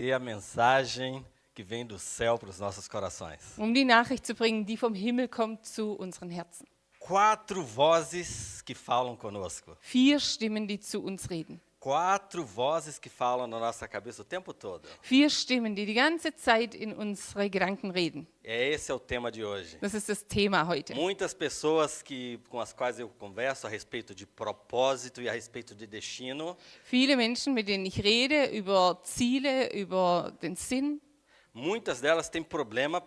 E a mensagem que vem do céu para os nossos corações. Um die Nachricht zu bringen, die vom Himmel kommt zu unseren Herzen. 4 vozes que falam conosco. 4 Stimmen, die zu uns reden. 4 vozes que falam na nossa cabeça o tempo todo. 4 Stimmen, die die ganze Zeit in unsere Gedanken reden. Esse é o tema de hoje. Das ist das Thema heute. Muitas pessoas com as quais eu converso a respeito de propósito e a respeito de destino, Viele Menschen, mit denen ich rede, über Ziele, über den Sinn. muitas delas têm problema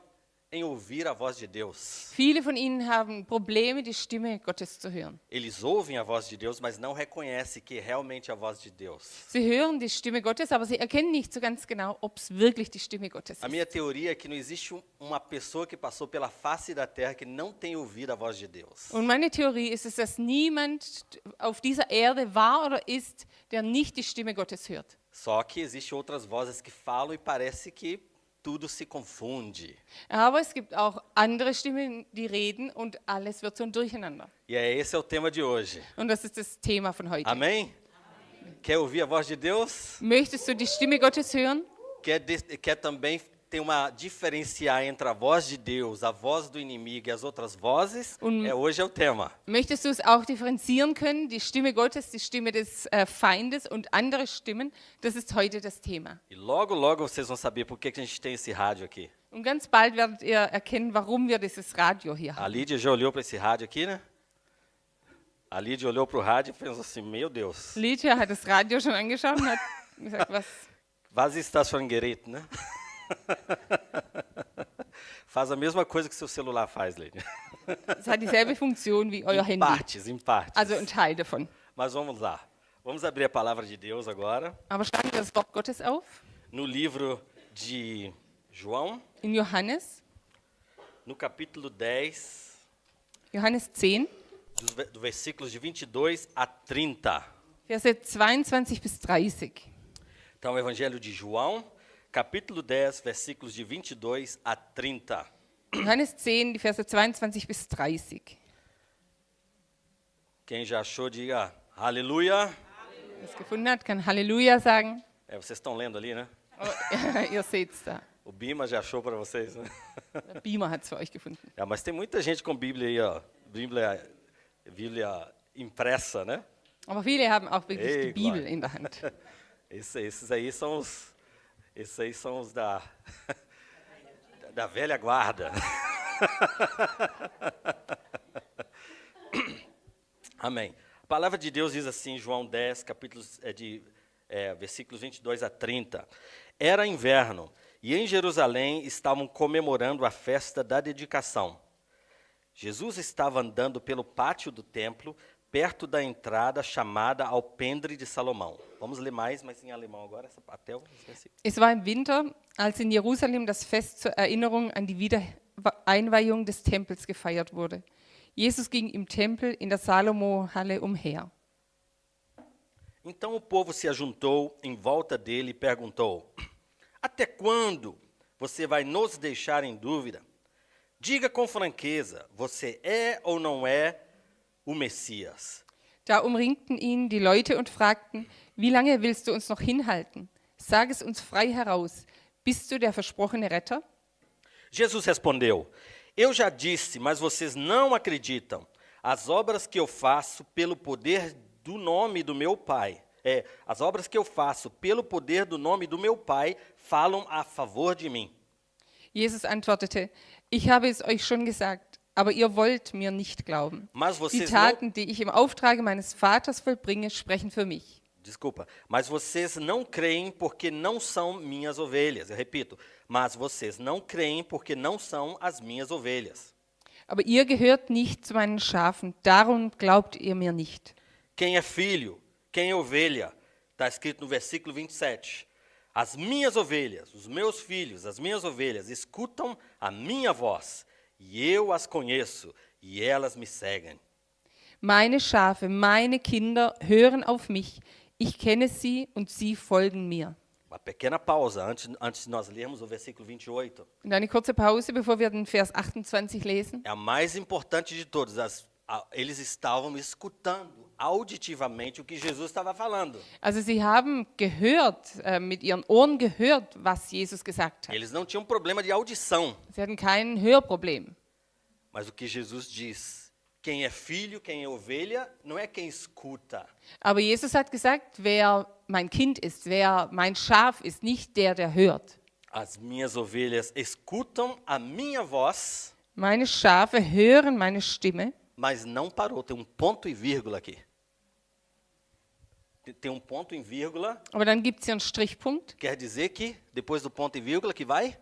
em ouvir a voz de Deus. Viele von ihnen haben Probleme, die Stimme Gottes zu hören. Eles ouvem a voz de Deus, mas não reconhecem que é realmente a voz de Deus. Sie hören die Stimme Gottes, aber sie erkennen nicht so ganz genau, ob es wirklich die Stimme Gottes A ist. minha teoria é que não existe uma pessoa que passou pela face da terra que não tenha ouvido a voz de Deus. Und meine Theorie ist es, dass niemand auf dieser Erde war oder ist, der nicht die Stimme Gottes hört. Só que existem outras vozes que falam e parece que tudo se confunde. Aber es gibt auch andere Stimmen, die reden und alles wird so ein Durcheinander. E esse é o tema de hoje. Und das ist das Thema von heute. Amém? Quer ouvir a voz de Deus? Möchtest du die Stimme Gottes hören? Quer também ter diferenciar entre a voz de Deus, a voz do inimigo e as outras vozes? Hoje é o tema. Möchtest du es auch differenzieren können, die Stimme Gottes, die Stimme des Feindes und andere Stimmen? Das ist heute das Thema. E logo, logo vocês vão saber por que a gente tem esse rádio aqui. Und ganz bald werdet ihr erkennen, warum wir dieses Radio hier A haben. Lídia já olhou para esse rádio aqui, né? A Lídia olhou para o rádio e pensou assim, meu Deus, Lydia hat das Radio schon angeschaut und hat gesagt, was ist das für ein Gerät, né? Faz a mesma coisa que seu celular faz, Lídia. es hat dieselbe Funktion wie euer Handy. Em partes. Also ein Teil davon. Mas vamos lá. Vamos abrir a palavra de Deus agora, Aber schlagen wir das Wort Gottes auf. no livro de João, In Johannes, no capítulo 10, Johannes 10, dos versículos de 22 a 30. Verse 22 bis 30. Então, o Evangelho de João, capítulo 10, versículos de 22 a 30. Johannes 10, die Verse 22 bis 30. Quem já achou, diga aleluia. Wer es gefunden hat, kann Halleluja sagen. Vocês estão lendo ali, né? Oh, ihr seht es da. O Bima já achou para vocês, né? Der Beamer hat es für euch gefunden. Mas tem muita gente com Bíblia aí, ó. Bíblia impressa, né? Aber viele haben auch wirklich Hey, die Bibel Gott. in der Hand. Esses aí são os da da velha guarda. Amém. A palavra de Deus diz assim, João 10, versículos 22 a 30. Era inverno e em Jerusalém estavam comemorando a festa da dedicação. Jesus estava andando pelo pátio do templo, perto da entrada chamada Alpendre de Salomão. Vamos ler mais, mas em alemão agora, até o versículo. Es war im Winter, als in Jerusalem das Fest zur Erinnerung an die Wiedereinweihung des Tempels gefeiert wurde. Jesus ging im Tempel in der Salomo-Halle umher. Então o povo se ajuntou em volta dele e perguntou: Até quando você vai nos deixar em dúvida? Diga com franqueza, você é ou não é o Messias? Da umringten ihn die Leute und fragten, wie lange willst du uns noch hinhalten? Sag es uns frei heraus. Bist du der versprochene Retter? Jesus respondeu: Eu já disse, mas vocês não acreditam. As obras que eu faço pelo poder do nome do meu Pai, as obras que eu faço pelo poder do nome do meu Pai falam a favor de mim. Jesus antwortete, ich habe es euch schon gesagt, aber ihr wollt mir nicht glauben. Mas Die vocês Taten, die ich im Auftrage meines Vaters vollbringe, sprechen für mich. Mas vocês não creem porque não são minhas ovelhas. Eu repito, mas vocês não creem porque não são as minhas ovelhas. Aber ihr gehört nicht zu meinen Schafen, darum glaubt ihr mir nicht. Quem é filho, quem é ovelha? Está escrito no versículo 27. As minhas ovelhas, os meus filhos, as minhas ovelhas, escutam a minha voz, e eu as conheço, e elas me seguem. Meine Schafe, meine Kinder hören auf mich. Ich kenne sie und sie folgen mir. Uma pequena pausa antes de nós lermos o versículo 28. Und eine kurze Pause, bevor wir den Vers 28 lesen. É a mais importante de todas. Eles estavam escutando auditivamente o que Jesus estava falando. Also sie haben gehört, mit ihren Ohren gehört, was Jesus gesagt hat. Eles não tinham problema de audição, Sie hatten kein Hörproblem. mas o que Jesus diz, quem é filho, quem é ovelha, não é quem escuta. Aber Jesus hat gesagt, wer mein Kind ist, wer mein Schaf ist, nicht der, der hört. As minhas ovelhas escutam a minha voz, Meine Schafe hören meine Stimme. mas não parou, tem um ponto e vírgula aqui. Tem um ponto e vírgula, Aber dann gibt es hier einen Strichpunkt. quer dizer que depois do ponto e vírgula que vai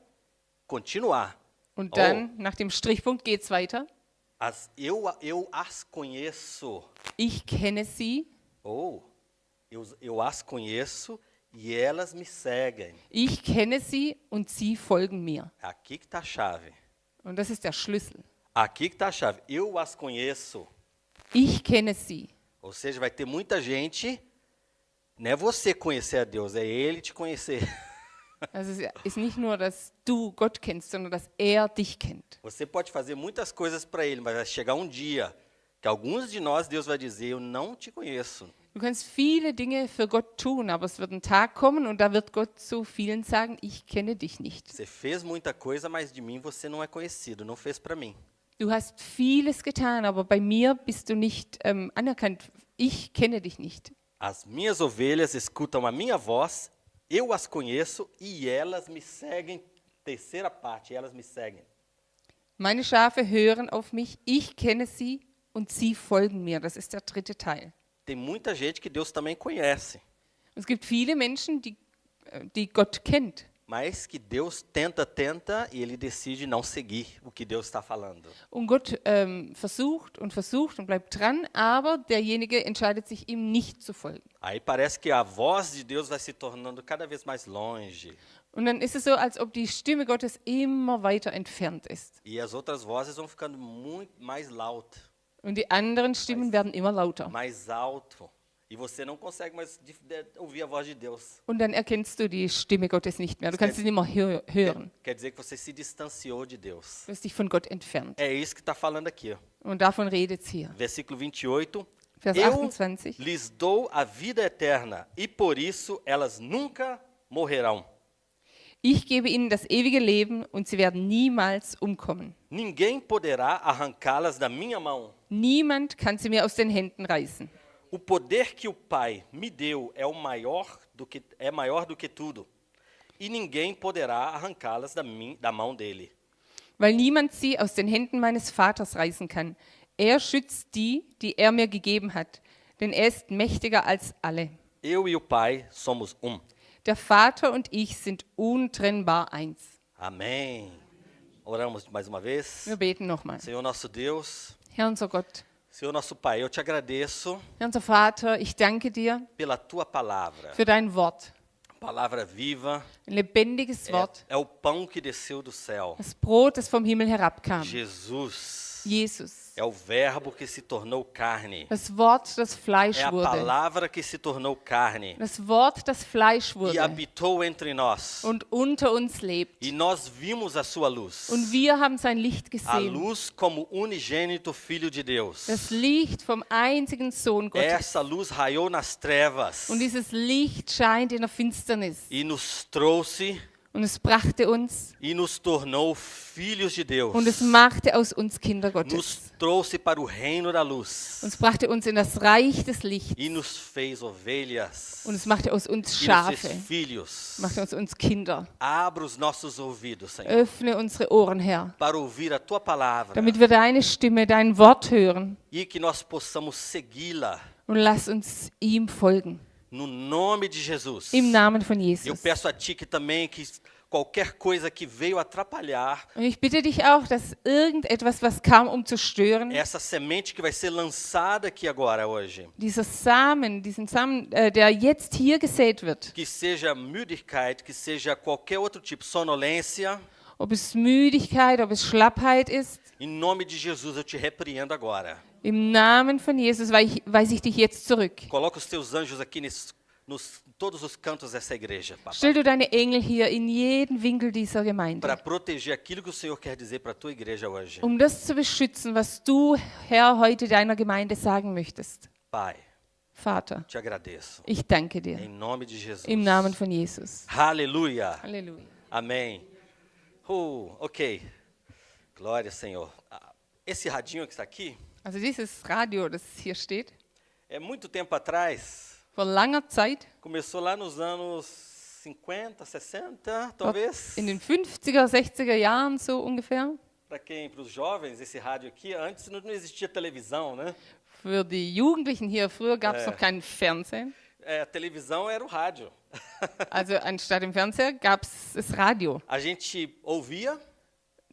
continuar. Und dann, nach dem Strichpunkt, geht es weiter. Eu as conheço. Ich kenne sie. Eu as conheço e elas me seguem. Ich kenne sie und sie folgen mir. Aqui que está a chave. Und das ist der Schlüssel. Aqui que está a chave. Eu as conheço. Ich kenne sie. Ou seja, vai ter muita gente, não é você conhecer a Deus, é Ele te conhecer. Also es ist nicht nur, dass du Gott kennst, sondern dass er dich kennt. Você pode fazer muitas coisas para Ele, mas vai chegar um dia que alguns de nós, Deus vai dizer, eu não te conheço. Du kannst viele Dinge für Gott tun, aber es wird ein Tag kommen und da wird Gott zu vielen sagen, ich kenne dich nicht. Você fez muita coisa, mas de mim você não é conhecido, não fez para mim. Du hast vieles getan, aber bei mir bist du nicht anerkannt. Ich kenne dich nicht. As minhas ovelhas escutam a minha voz, eu as conheço e elas me seguem. Terceira parte, elas me seguem. Meine Schafe hören auf mich, ich kenne sie und sie folgen mir. Das ist der dritte Teil. Tem muita gente que Deus também conhece, Es gibt viele Menschen, die Gott kennt. mas que Deus tenta e Ele decide não seguir o que Deus está falando. Und Gott versucht und bleibt dran, aber derjenige entscheidet sich, ihm nicht zu folgen. Aí parece que a voz de Deus vai se tornando cada vez mais longe Und dann ist es so, als ob die Stimme Gottes immer weiter entfernt ist. e as outras vozes vão ficando muito mais laut, Und die anderen Stimmen werden immer lauter. mais alto. E você não consegue mais ouvir a voz de Deus. Und dann erkennst du die Stimme Gottes nicht mehr. Du kannst sie nicht mehr hören. Quer dizer que você se distanciou de Deus. Du hast dich von Gott entfernt. É isso que está falando aqui. Ó. Und davon redet es hier. Versículo 28. Vers Eu 28. lhes dou a vida eterna e por isso elas nunca morrerão. Ich gebe ihnen das ewige Leben und sie werden niemals umkommen. Ninguém poderá arrancá-las da minha mão. Niemand kann sie mir aus den Händen reißen. O poder que o Pai me deu é maior do que tudo. E ninguém poderá arrancá-las da mão dele. Weil niemand sie aus den Händen meines Vaters reißen kann. Er schützt die, die er mir gegeben hat, denn er ist mächtiger als alle. Eu e o Pai somos um. Der Vater und ich sind untrennbar eins. Amém. Oramos mais uma vez. Wir beten nochmal. Senhor nosso Deus, Herr unser Gott, Senhor nosso Pai, eu te agradeço Herr unser Vater, ich danke dir pela tua palavra. für dein Wort. Palavra viva, Ein lebendiges Wort. é o pão que desceu do céu. Das Brot, das vom Himmel herabkam. Jesus Jesus. é o verbo que se tornou carne. Das Wort, das Fleisch É a wurde. palavra que se tornou carne Das Wort, das Fleisch e wurde habitou entre nós. und unter uns lebt. E nós vimos a sua luz. Und wir haben sein Licht A gesehen. luz como unigênito Filho de Deus. Das Licht vom einzigen Sohn Gottes. Essa luz raiou nas trevas Und dieses Licht scheint in der Finsternis. e nos trouxe Und es brachte uns e nos tornou filhos de Deus. und es machte aus uns Kinder Gottes. Nos trouxe para o reino da luz Und es brachte uns in das Reich des Lichts. e nos fez ovelhas Und es machte aus uns e nos fez Schafe. filhos. Machte aus uns Kinder. Abra os nossos ouvidos, Senhor, Öffne unsere Ohren, Herr, para ouvir a tua palavra damit wir deine Stimme, dein Wort hören. e que nós possamos segui-la Und lass uns ihm folgen. no nome de Jesus. Im Namen von Eu Jesus. peço a ti que também que qualquer coisa que veio atrapalhar Und ich bitte dich auch, dass irgendetwas, was kam, um zu stören, essa semente que vai ser lançada aqui agora hoje, diesen Samen, der jetzt hier gesät wird, que seja müdigkeit, que seja qualquer outro tipo, sonolência, ob es Müdigkeit, ob es Schlappheit ist, em nome de Jesus eu te repreendo agora. im Namen von Jesus weise ich dich jetzt zurück. Coloca os teus anjos aqui nos todos os cantos dessa igreja, papai, Stell du deine Engel hier in jeden Winkel dieser Gemeinde, para proteger aquilo que o Senhor quer dizer para a tua igreja hoje. um das zu beschützen, was du, Herr, heute deiner Gemeinde sagen möchtest. Pai, Vater, te agradeço. ich danke dir. Em nome de Jesus. Im Namen von Jesus. Aleluia. Halleluja. Amém. Ok. Glória, Senhor. Esse radinho que está aqui, Also dieses Radio, das hier steht, é muito tempo atrás, vor langer Zeit, começou lá nos anos 50, 60, talvez. in den 50er, 60er Jahren so ungefähr. Para os jovens, esse rádio aqui, antes não existia televisão, né? Für die Jugendlichen hier, früher gab es noch keinen Fernsehen. A televisão era o rádio. Also anstatt dem Fernseher gab es das Radio. A gente ouvia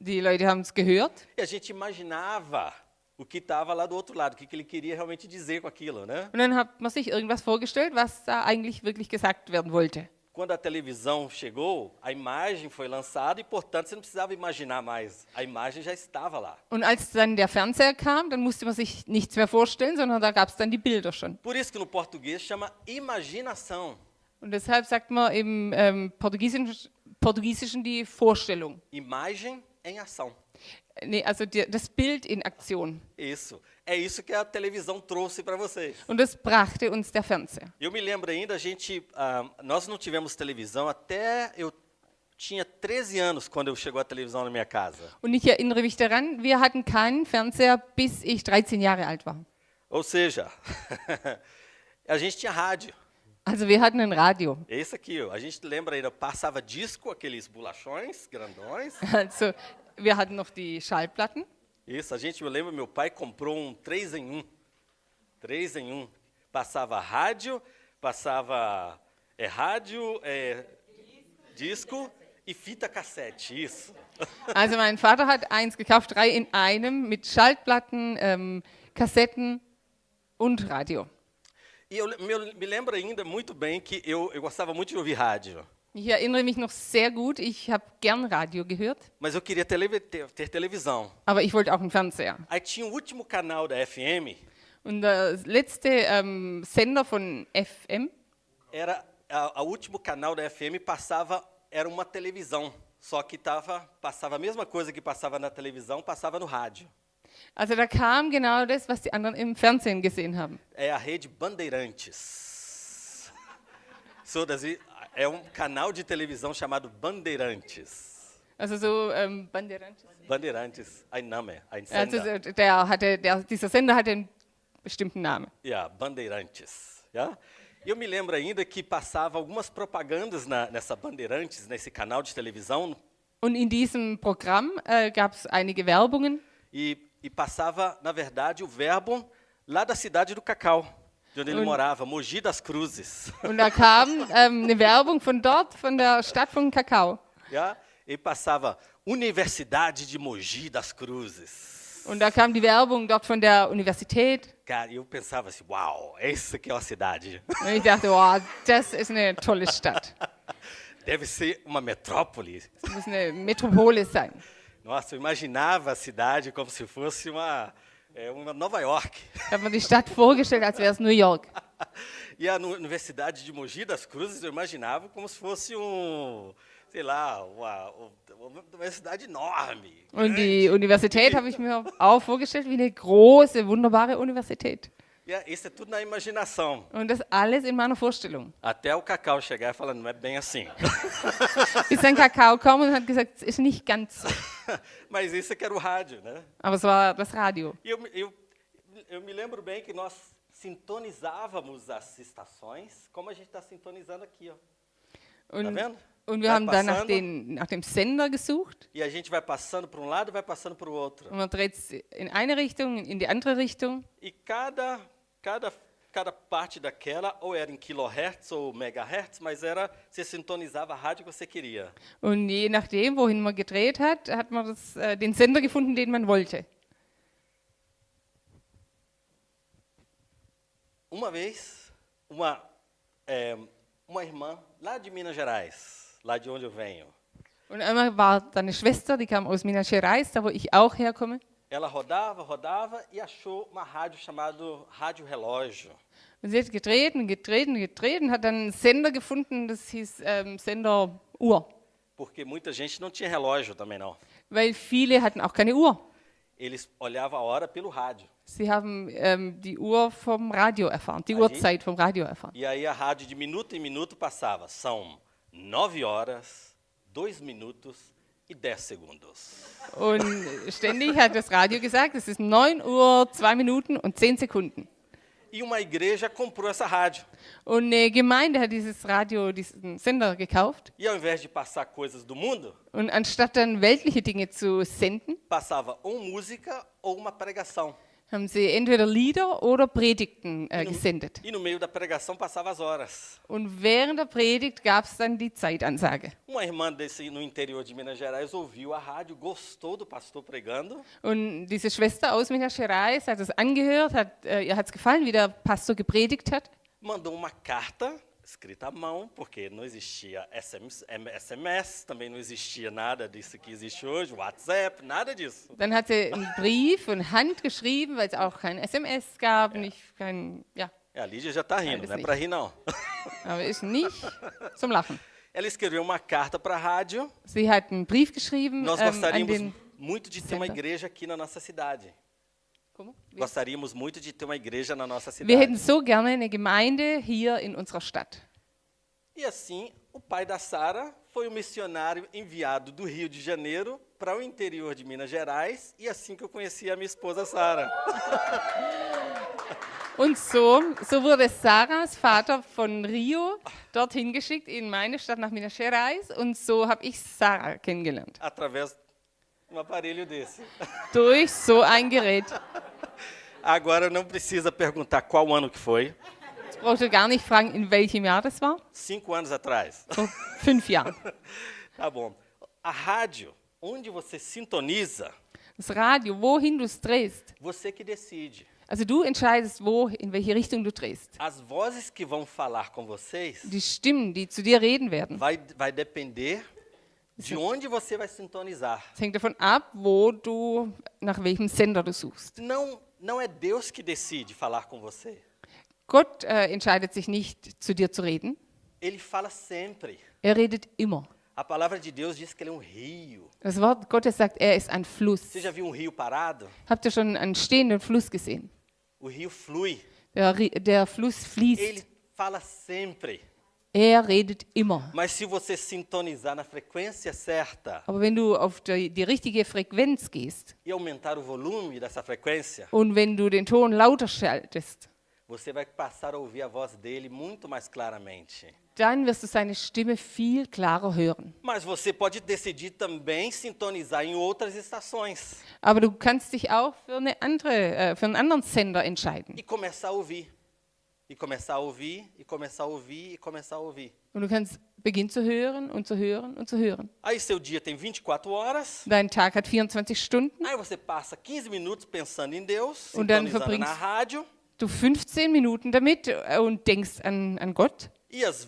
Die Leute haben es gehört e a gente imaginava o que estava lá do outro lado, o que ele queria realmente dizer com aquilo, né? und dann hat man sich irgendwas vorgestellt, was da eigentlich wirklich gesagt werden wollte. Quando a televisão chegou, a imagem foi lançada e, portanto, você não precisava imaginar mais. A imagem já estava lá. Und als dann der Fernseher kam, dann musste man sich nichts mehr vorstellen, sondern da gab es dann die Bilder schon. Por isso que no português chama imaginação. Und deshalb sagt man im Portugiesischen die Vorstellung. Imagem em ação. Nee, also das Bild in Aktion. Isso. É isso que a televisão trouxe para vocês. Und das brachte uns der Fernseher. Eu me lembro ainda, nós não tivemos televisão até eu tinha 13 anos quando chegou a televisão na minha casa. Und ich erinnere mich daran, wir hatten keinen Fernseher, bis ich 13 Jahre alt war. Ou seja, a gente tinha rádio. Also wir hatten ein Radio. Esse aqui, ó, a gente lembra ainda, passava disco, aqueles bolachões grandões. Also wir hatten noch die Schallplatten. Isso, eu lembro, meu pai comprou um 3 em 1. 3 em 1. Passava rádio, disco e fita cassete, isso. Also mein Vater hat eins gekauft, 3 in einem, mit Schallplatten, Kassetten und Radio. E eu me lembro ainda muito bem que eu gostava muito de ouvir rádio. Ich erinnere mich noch sehr gut, ich habe gern Radio gehört, Mas eu queria ter televisão. aber ich wollte auch einen Fernseher. Aí tinha o último canal da FM, Und der letzte Sender von FM, era o último canal da FM era uma televisão, só que passava a mesma coisa que passava na televisão, passava no rádio. also da kam genau das, was die anderen im Fernsehen gesehen haben. É a rede Bandeirantes. É um canal de televisão chamado Bandeirantes. Also so Bandeirantes. Bandeirantes, ein Name, ein Also Sender. dieser Sender hatte einen bestimmten Namen. Yeah, Bandeirantes. Yeah? Eu me lembro ainda que passava algumas propagandas nessa Bandeirantes, nesse canal de televisão, Und in diesem Programm gab es einige Werbungen. e passava, na verdade, o verbo lá da cidade do Cacau, de onde ele morava, Mogi das Cruzes. Und da kam eine Werbung von dort, von der Stadt von Kakao. Yeah? E passava Universidade de Mogi das Cruzes. Und da kam die Werbung dort von der Universität. Cara, eu pensava assim, uau, essa aqui é uma cidade. Und ich dachte, wow, das ist eine tolle Stadt. Deve ser uma metrópole. Das muss eine Metropole sein. Nossa, eu imaginava a cidade como se fosse uma Nova York. Ich habe mir die Stadt vorgestellt, als wäre es New York. E a Universidade de Mogi das Cruzes eu imaginava como se fosse sei lá, uma universidade enorme. Und die Universität habe ich mir auch vorgestellt wie eine große, wunderbare Universität. E isso é tudo na imaginação. Und das alles in meiner Vorstellung. Até o Cacau chegar e falar, não é bem assim. Bis dann Kakao kam und hat gesagt, es ist nicht ganz so. Mas isso é que era o rádio, né? Aber es war das Radio. E eu me lembro bem que nós sintonizávamos as estações, como a gente está sintonizando aqui, ó. Tá vendo? Und wir haben dann nach dem Sender gesucht. E a gente vai passando para um lado e vai passando para o outro. Und man dreht es in eine Richtung, in die andere Richtung. E cada parte daquela ou era em kilohertz ou megahertz, mas você sintonizava a rádio que você queria. Und je nachdem, wohin man gedreht hat, hat man den Sender gefunden, den man wollte. Uma vez, uma irmã lá de Minas Gerais, lá de onde eu venho. Und einmal war da eine Schwester, die kam aus Minas Gerais, da wo ich auch herkomme. Ela rodava e achou uma rádio chamada Rádio Relógio. Und sie hat gedreht und hat dann einen Sender gefunden, das hieß Sender Uhr. Porque muita gente não tinha relógio também não. Weil viele hatten auch keine Uhr. eles olhavam a hora pelo rádio. Sie haben die Uhr vom Radio erfahren, die Uhrzeit vom Radio erfahren. E aí a rádio de minuto em minuto passava. São 9 horas, 2 minutos e 10 segundos. Und ständig hat das Radio gesagt, es ist 9 Uhr, 2 Minuten und 10 Sekunden. E uma igreja comprou essa rádio. Und eine Gemeinde hat dieses Radio, diesen Sender gekauft. E ao invés de passar coisas do mundo, Und anstatt dann weltliche Dinge zu senden, passava ou música ou uma pregação. haben sie entweder Lieder oder Predigten gesendet. E no meio da pregação passava as horas. Und während der Predigt gab es dann die Zeitansage. Uma irmã no interior de Minas Gerais ouviu a rádio, gostou do pastor pregando Und diese Schwester aus Minas Gerais hat es angehört, ihr hat es gefallen, wie der Pastor gepredigt hat. mandou uma carta escrita à mão, porque não existia SMS, também não existia nada disso que existe hoje, WhatsApp, nada disso. Dann hat sie einen Brief von Hand geschrieben, weil es auch kein SMS gab, nicht kein, ja, A Lídia já está rindo, Eles não é nicht. para rir não. aber ist nicht zum Lachen. Ela escreveu uma carta para a rádio. Sie hat einen Brief geschrieben Nós an gostaríamos den... muito de ter uma Sender. igreja aqui na nossa cidade. Como? Gostaríamos muito de ter uma igreja na nossa Wir hätten cidade. so gerne eine Gemeinde hier in unserer Stadt. E assim, o pai da Sara foi um missionário enviado do Rio de Janeiro para o interior de Minas Gerais, e assim que eu conheci a minha esposa Sara. Und so wurde Sarahs Vater von Rio dorthin geschickt, in meine Stadt nach Minas Gerais. Und so habe ich Sarah kennengelernt. Através de um aparelho desse. Durch so ein Gerät. Agora não precisa perguntar qual ano que foi. Jetzt braucht ihr gar nicht fragen, in welchem Jahr das war. 5 anos atrás. Vor 5 Jahren. Tá bom. A rádio, onde você sintoniza, Das Radio, wohin du es drehst. você que decide. Also du entscheidest, in welche Richtung du drehst. As vozes que vão falar com vocês Die Stimmen, die zu dir reden werden, vai depender de onde você vai sintonizar. es hängt davon ab, nach welchem Sender du suchst. Não é Deus que decide falar com você. Gott entscheidet sich nicht, zu dir zu reden. Ele fala sempre. Er redet immer. A palavra de Deus diz que ele é um rio. Das Wort Gottes sagt, er ist ein Fluss. Você já viu um rio parado? Habt ihr schon einen stehenden Fluss gesehen? O rio flui. Der Fluss fließt. Ele fala sempre. Er redet immer. Mas se você sintonizar na frequência certa Aber wenn du auf die richtige Frequenz gehst e aumentar o volume dessa frequência, und wenn du den Ton lauter schaltest, você vai passar a ouvir a voz dele muito mais claramente. dann wirst du seine Stimme viel klarer hören. Mas você pode decidir também sintonizar em outras estações Aber du kannst dich auch für einen anderen Sender entscheiden. e começar a ouvir. E começar a ouvir, e começar a ouvir, e começar a ouvir. Und du kannst beginnen zu hören und zu hören und zu hören. Aí seu dia tem 24 horas. Dein Tag hat 24 Stunden. Aí você passa 15 minutos pensando em Deus, Und dann sintonizando na rádio. Du 15 Minuten damit und denkst an Gott. E às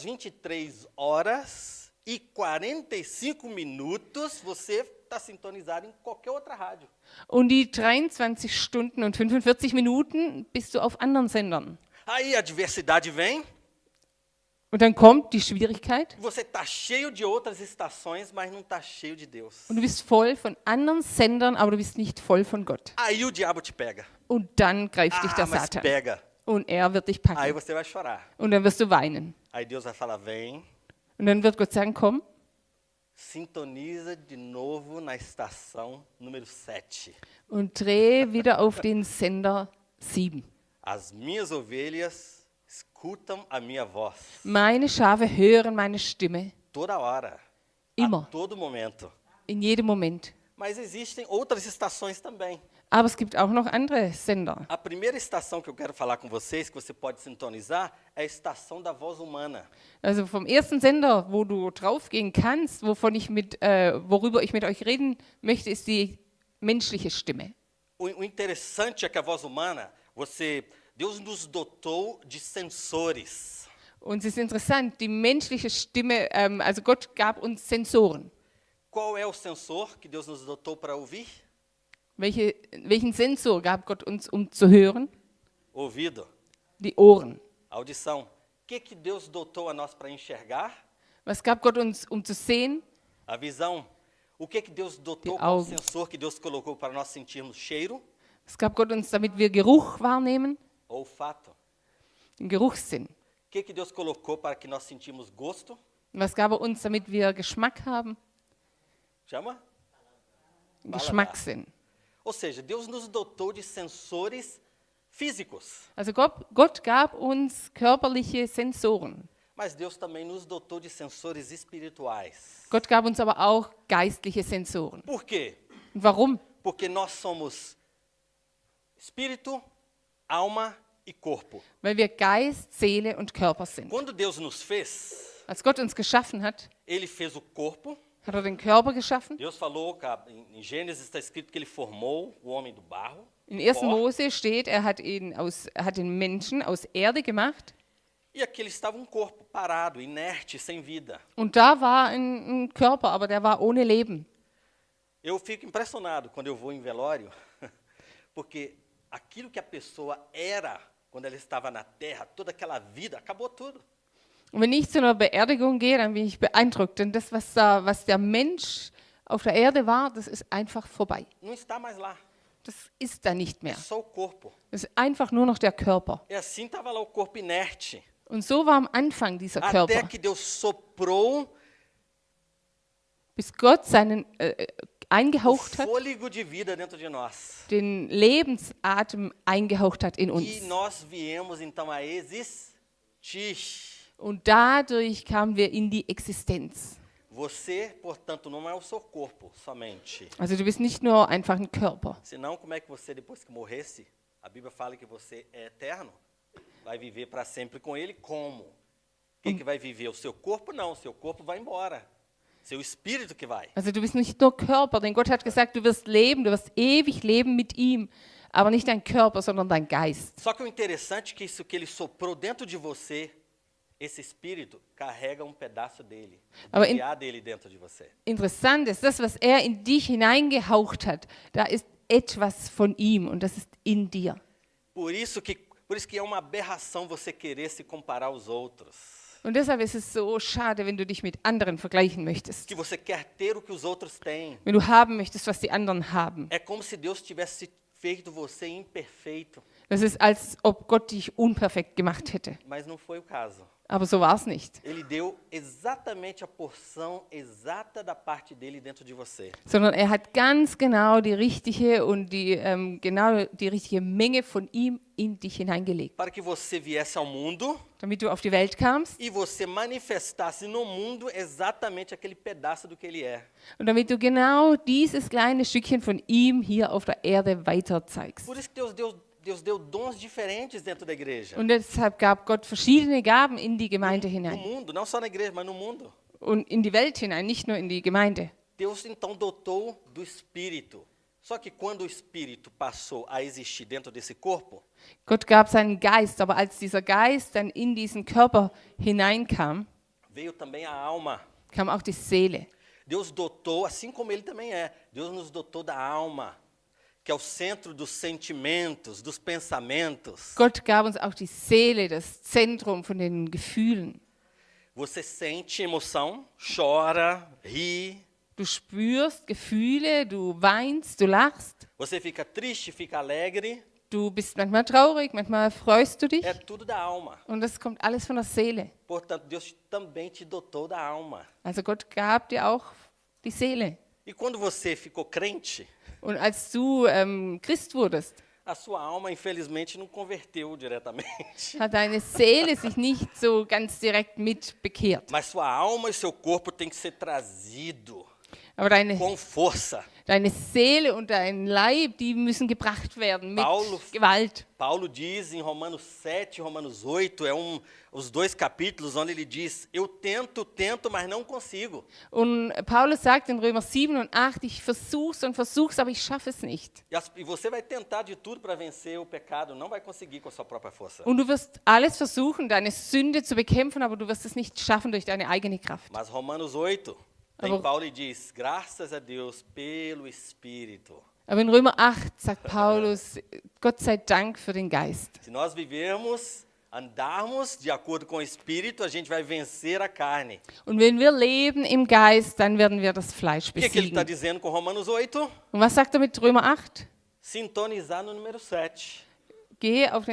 23 horas e 45 minutos você está sintonizado em qualquer outra rádio. Und die 23 Stunden und 45 Minuten bist du auf anderen Sendern. Aí a adversidade vem, Und dann kommt die Schwierigkeit você está cheio de outras estações, mas não está cheio de Deus. und du bist voll von anderen Sendern, aber du bist nicht voll von Gott. Aí o diabo te pega. Und dann greift dich der mas Satan. pega. Und er wird dich Aí packen. você vai chorar. Und dann wirst du weinen. Aí Deus vai falar, vem, Und dann wird Gott sagen, komm, sintoniza de novo na estação número 7. und dreh wieder auf den Sender 7. As minhas ovelhas escutam a minha voz Meine Schafe hören meine Stimme toda hora, Immer. a todo momento. in jedem Moment. Mas existem outras estações também. Aber es gibt auch noch andere Sender. A primeira estação que eu quero falar com vocês, que você pode sintonizar, é a estação da voz humana. Also vom ersten Sender, wo du draufgehen kannst, worüber ich mit euch reden möchte, ist die menschliche Stimme. O interessante é que a voz humana, Deus nos dotou de sensores. Und es ist interessant, die menschliche Stimme, also Gott gab uns Sensoren. Qual é o sensor que Deus nos dotou para ouvir? Welchen Sensor gab Gott uns, um zu hören? Ouvido, Die Ohren. audição. O que Deus dotou a nós para enxergar? Was gab Gott uns, um zu sehen? A visão. O que Deus dotou Die com o Augen. sensor que Deus colocou para nós sentirmos cheiro? Was gab Gott uns, damit wir Geruch wahrnehmen? Olfato. Den Geruchssinn. O que Deus colocou para que nós sentimos gosto? Und was gab er uns, damit wir Geschmack haben? Chama? Den Geschmackssinn. Ou seja, Deus nos dotou de sensores físicos, Also Gott gab uns körperliche Sensoren. mas Deus também nos dotou de sensores espirituais. Gott gab uns aber auch geistliche Sensoren. Por quê? Und warum? Porque nós somos espírito, alma e corpo. Weil wir Geist, Seele und Körper sind. Quando Deus nos fez, Als Gott uns geschaffen hat, Ele fez o corpo. hat er den Körper geschaffen. Deus falou, em Gênesis está escrito que Ele formou o homem do barro. In 1. Pó, Mose steht, er hat den Menschen aus Erde gemacht. e aqui ele estava um corpo parado, inerte, sem vida. Und da war ein Körper, aber der war ohne Leben. Eu fico impressionado quando eu vou em velório, porque aquilo que a pessoa era quando ela estava na terra, toda aquela vida, acabou tudo. Und wenn ich zu einer Beerdigung gehe, dann bin ich beeindruckt. Denn das, was der Mensch auf der Erde war, das ist einfach vorbei. Não está mais lá, Das ist da nicht é mehr. só o corpo. Das ist einfach nur noch der Körper. E assim estava lá o corpo inerte, Und so war am Anfang dieser até Körper, que Deus soprou bis Gott seinen o eingehaucht hat, fôlego de vida dentro de nós. den Lebensatem eingehaucht hat in E uns. nós viemos então a existir. Und dadurch kamen wir in die Existenz. Você, portanto, não é o seu corpo somente. Also du bist nicht nur einfach ein Körper. Senão, como é que você, depois que morresse, a Bíblia fala que você é eterno, vai viver para sempre com Ele, como? Quem que vai viver? O seu corpo? Não, o seu corpo vai embora. Seu espírito que vai. Also du bist nicht nur Körper, denn Gott hat gesagt, du wirst leben, du wirst ewig leben mit ihm. Aber nicht dein Körper, sondern dein Geist. Só que o interessante é que isso que Ele soprou dentro de você, esse espírito, carrega um pedaço dele, Aber o DNA dele dentro de você. Interessant ist, das, was er in dich hineingehaucht hat, da ist etwas von ihm und das ist in dir. Por isso que é uma aberração você querer se comparar aos outros. Und deshalb ist es so schade, wenn du dich mit anderen vergleichen möchtest. Que você quer ter o que os outros têm. Wenn du haben möchtest, was die anderen haben. É como se Deus tivesse feito você imperfeito, Das ist, als ob Gott dich unperfekt gemacht hätte. mas não foi o caso. Aber so war es nicht. Ele deu exatamente a porção exata da parte dele dentro de você. Sondern er hat ganz genau die richtige und genau die richtige Menge von ihm in dich hineingelegt. Para que você viesse ao mundo Damit du auf die Welt kamst e você manifestasse no mundo exatamente aquele pedaço do que ele é. und damit du genau dieses kleine Stückchen von ihm hier auf der Erde weiter zeigst. Por isso que Deus deu dons diferentes dentro da igreja. Und deshalb gab Gott verschiedene Gaben in die Gemeinde No hinein. mundo, não só na igreja, mas no mundo. Und in die Welt hinein, nicht nur in die Gemeinde. Deus então dotou do Espírito. Só que quando o Espírito passou a existir dentro desse corpo, Gott gab seinen Geist, aber als dieser Geist dann in diesen Körper hineinkam, veio também a alma. kam auch die Seele. Deus dotou, assim como Ele também é, Deus nos dotou da alma, que é o centro dos sentimentos, dos pensamentos. Gott gab uns auch die Seele, das Zentrum von den Gefühlen. Você sente emoção, chora, ri, Du spürst Gefühle, du weinst, du lachst, você fica triste, fica alegre, du bist manchmal traurig, manchmal freust du dich. é tudo da alma. Und das kommt alles von der Seele. Portanto, Deus também te dotou da alma. Also Gott gab dir auch die Seele. E quando você ficou crente, Und als du Christ wurdest, a sua alma, infelizmente, não converteu diretamente. hat deine Seele sich nicht so ganz direkt mit bekehrt. Mas sua alma e seu corpo têm que ser trazido Aber com força. deine Seele und dein Leib, die müssen gebracht werden mit Gewalt. Paulo diz em Romanos 7, Romanos 8, os dois capítulos onde ele diz, eu tento, mas não consigo. Und Paulus sagt in Römer 7 und 8, ich versuch's und versuch's, aber ich schaffe es nicht. E você vai tentar de tudo para vencer o pecado, não vai conseguir com a sua própria força. Und du wirst alles versuchen, deine Sünde zu bekämpfen, aber du wirst es nicht schaffen durch deine eigene Kraft. Mas Romanos 8, tem Aber- Paulo e diz, graças a Deus pelo Espírito. Aber in Römer 8 sagt Paulus, Gott sei Dank für den Geist. Se nós vivermos andarmos de acordo com o Espírito, a gente vai vencer a carne. Und wenn wir leben im Geist, dann werden wir das Fleisch O que ele está besiegen. dizendo com Romanos 8? Und was sagt er mit Römer 8? Sintonizar no número 7. Geh auf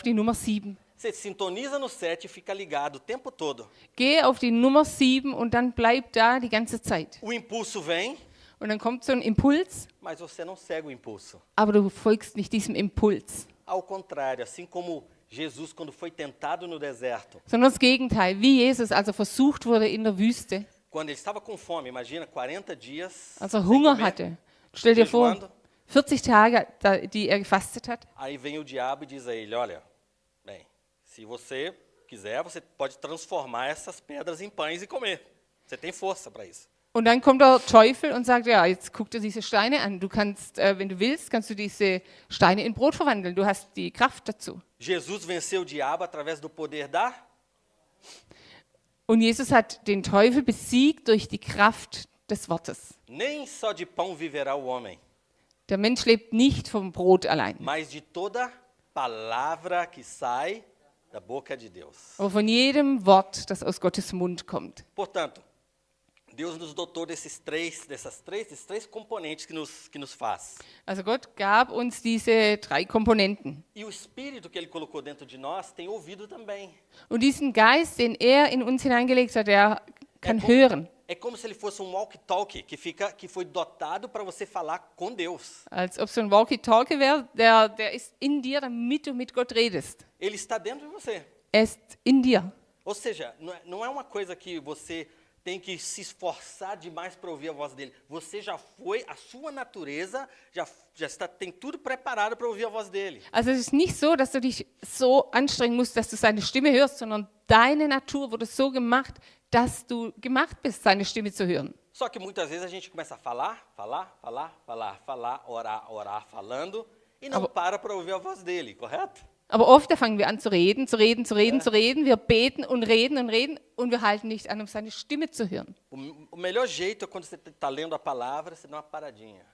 die Nummer 7. Você sintoniza no 7 e fica ligado o tempo todo. Geh auf die Nummer 7 und dann bleib da die ganze Zeit. O impulso vem, Und dann kommt so ein Impuls, mas você não segue o impulso. aber du folgst nicht diesem Impuls, Ao contrário, assim como Jesus, quando foi tentado no deserto, sondern das Gegenteil. Wie Jesus, als er versucht wurde in der Wüste, quando ele estava com fome, imagina, 40 dias als er sem Hunger comer, hatte. Stell dir vor, jejuando. 40 Tage, die er gefastet hat. Aí vem o diabo e diz a ele, olha, bem, se você quiser, você pode transformar essas pedras em pães e comer. Você tem força para isso. Und dann kommt der Teufel und sagt, ja, jetzt guck dir diese Steine an. Du kannst, wenn du willst, kannst du diese Steine in Brot verwandeln. Du hast die Kraft dazu. Jesus venceu o diabo através do poder da... Und Jesus hat den Teufel besiegt durch die Kraft des Wortes. Nem só de pão viverá o homem, Der Mensch lebt nicht vom Brot allein, mas de toda palavra que sai da boca de Deus. aber von jedem Wort, das aus Gottes Mund kommt. Portanto, Deus nos dotou desses três componentes que nos faz. Also Gott gab uns diese 3 Komponenten. E o Espírito que Ele colocou dentro de nós tem ouvido também. Und diesen Geist, den er in uns hineingelegt hat, der kann como, hören. é como se ele fosse um walkie-talkie que foi dotado para você falar com Deus. Als ob so ein Walkie-Talkie wäre, der ist in dir, damit du mit Gott redest. Ele está dentro de você. Er ist in dir. Ou seja, não é uma coisa que você tem que se esforçar demais para ouvir a voz dele. Você já foi, a sua natureza tem tudo preparado para ouvir a voz dele. Also es ist nicht so, dass du dich so anstrengen musst, dass du seine Stimme hörst, sondern deine Natur wurde so gemacht, dass du gemacht bist, seine Stimme zu hören. Só que muitas vezes a gente começa a falar, orar, falando e não para ouvir a voz dele, correto? Aber oft da fangen wir an zu reden. Wir beten und reden und wir halten nicht an, um seine Stimme zu hören. O melhor jeito é quando você está lendo a palavra, você dá uma paradinha.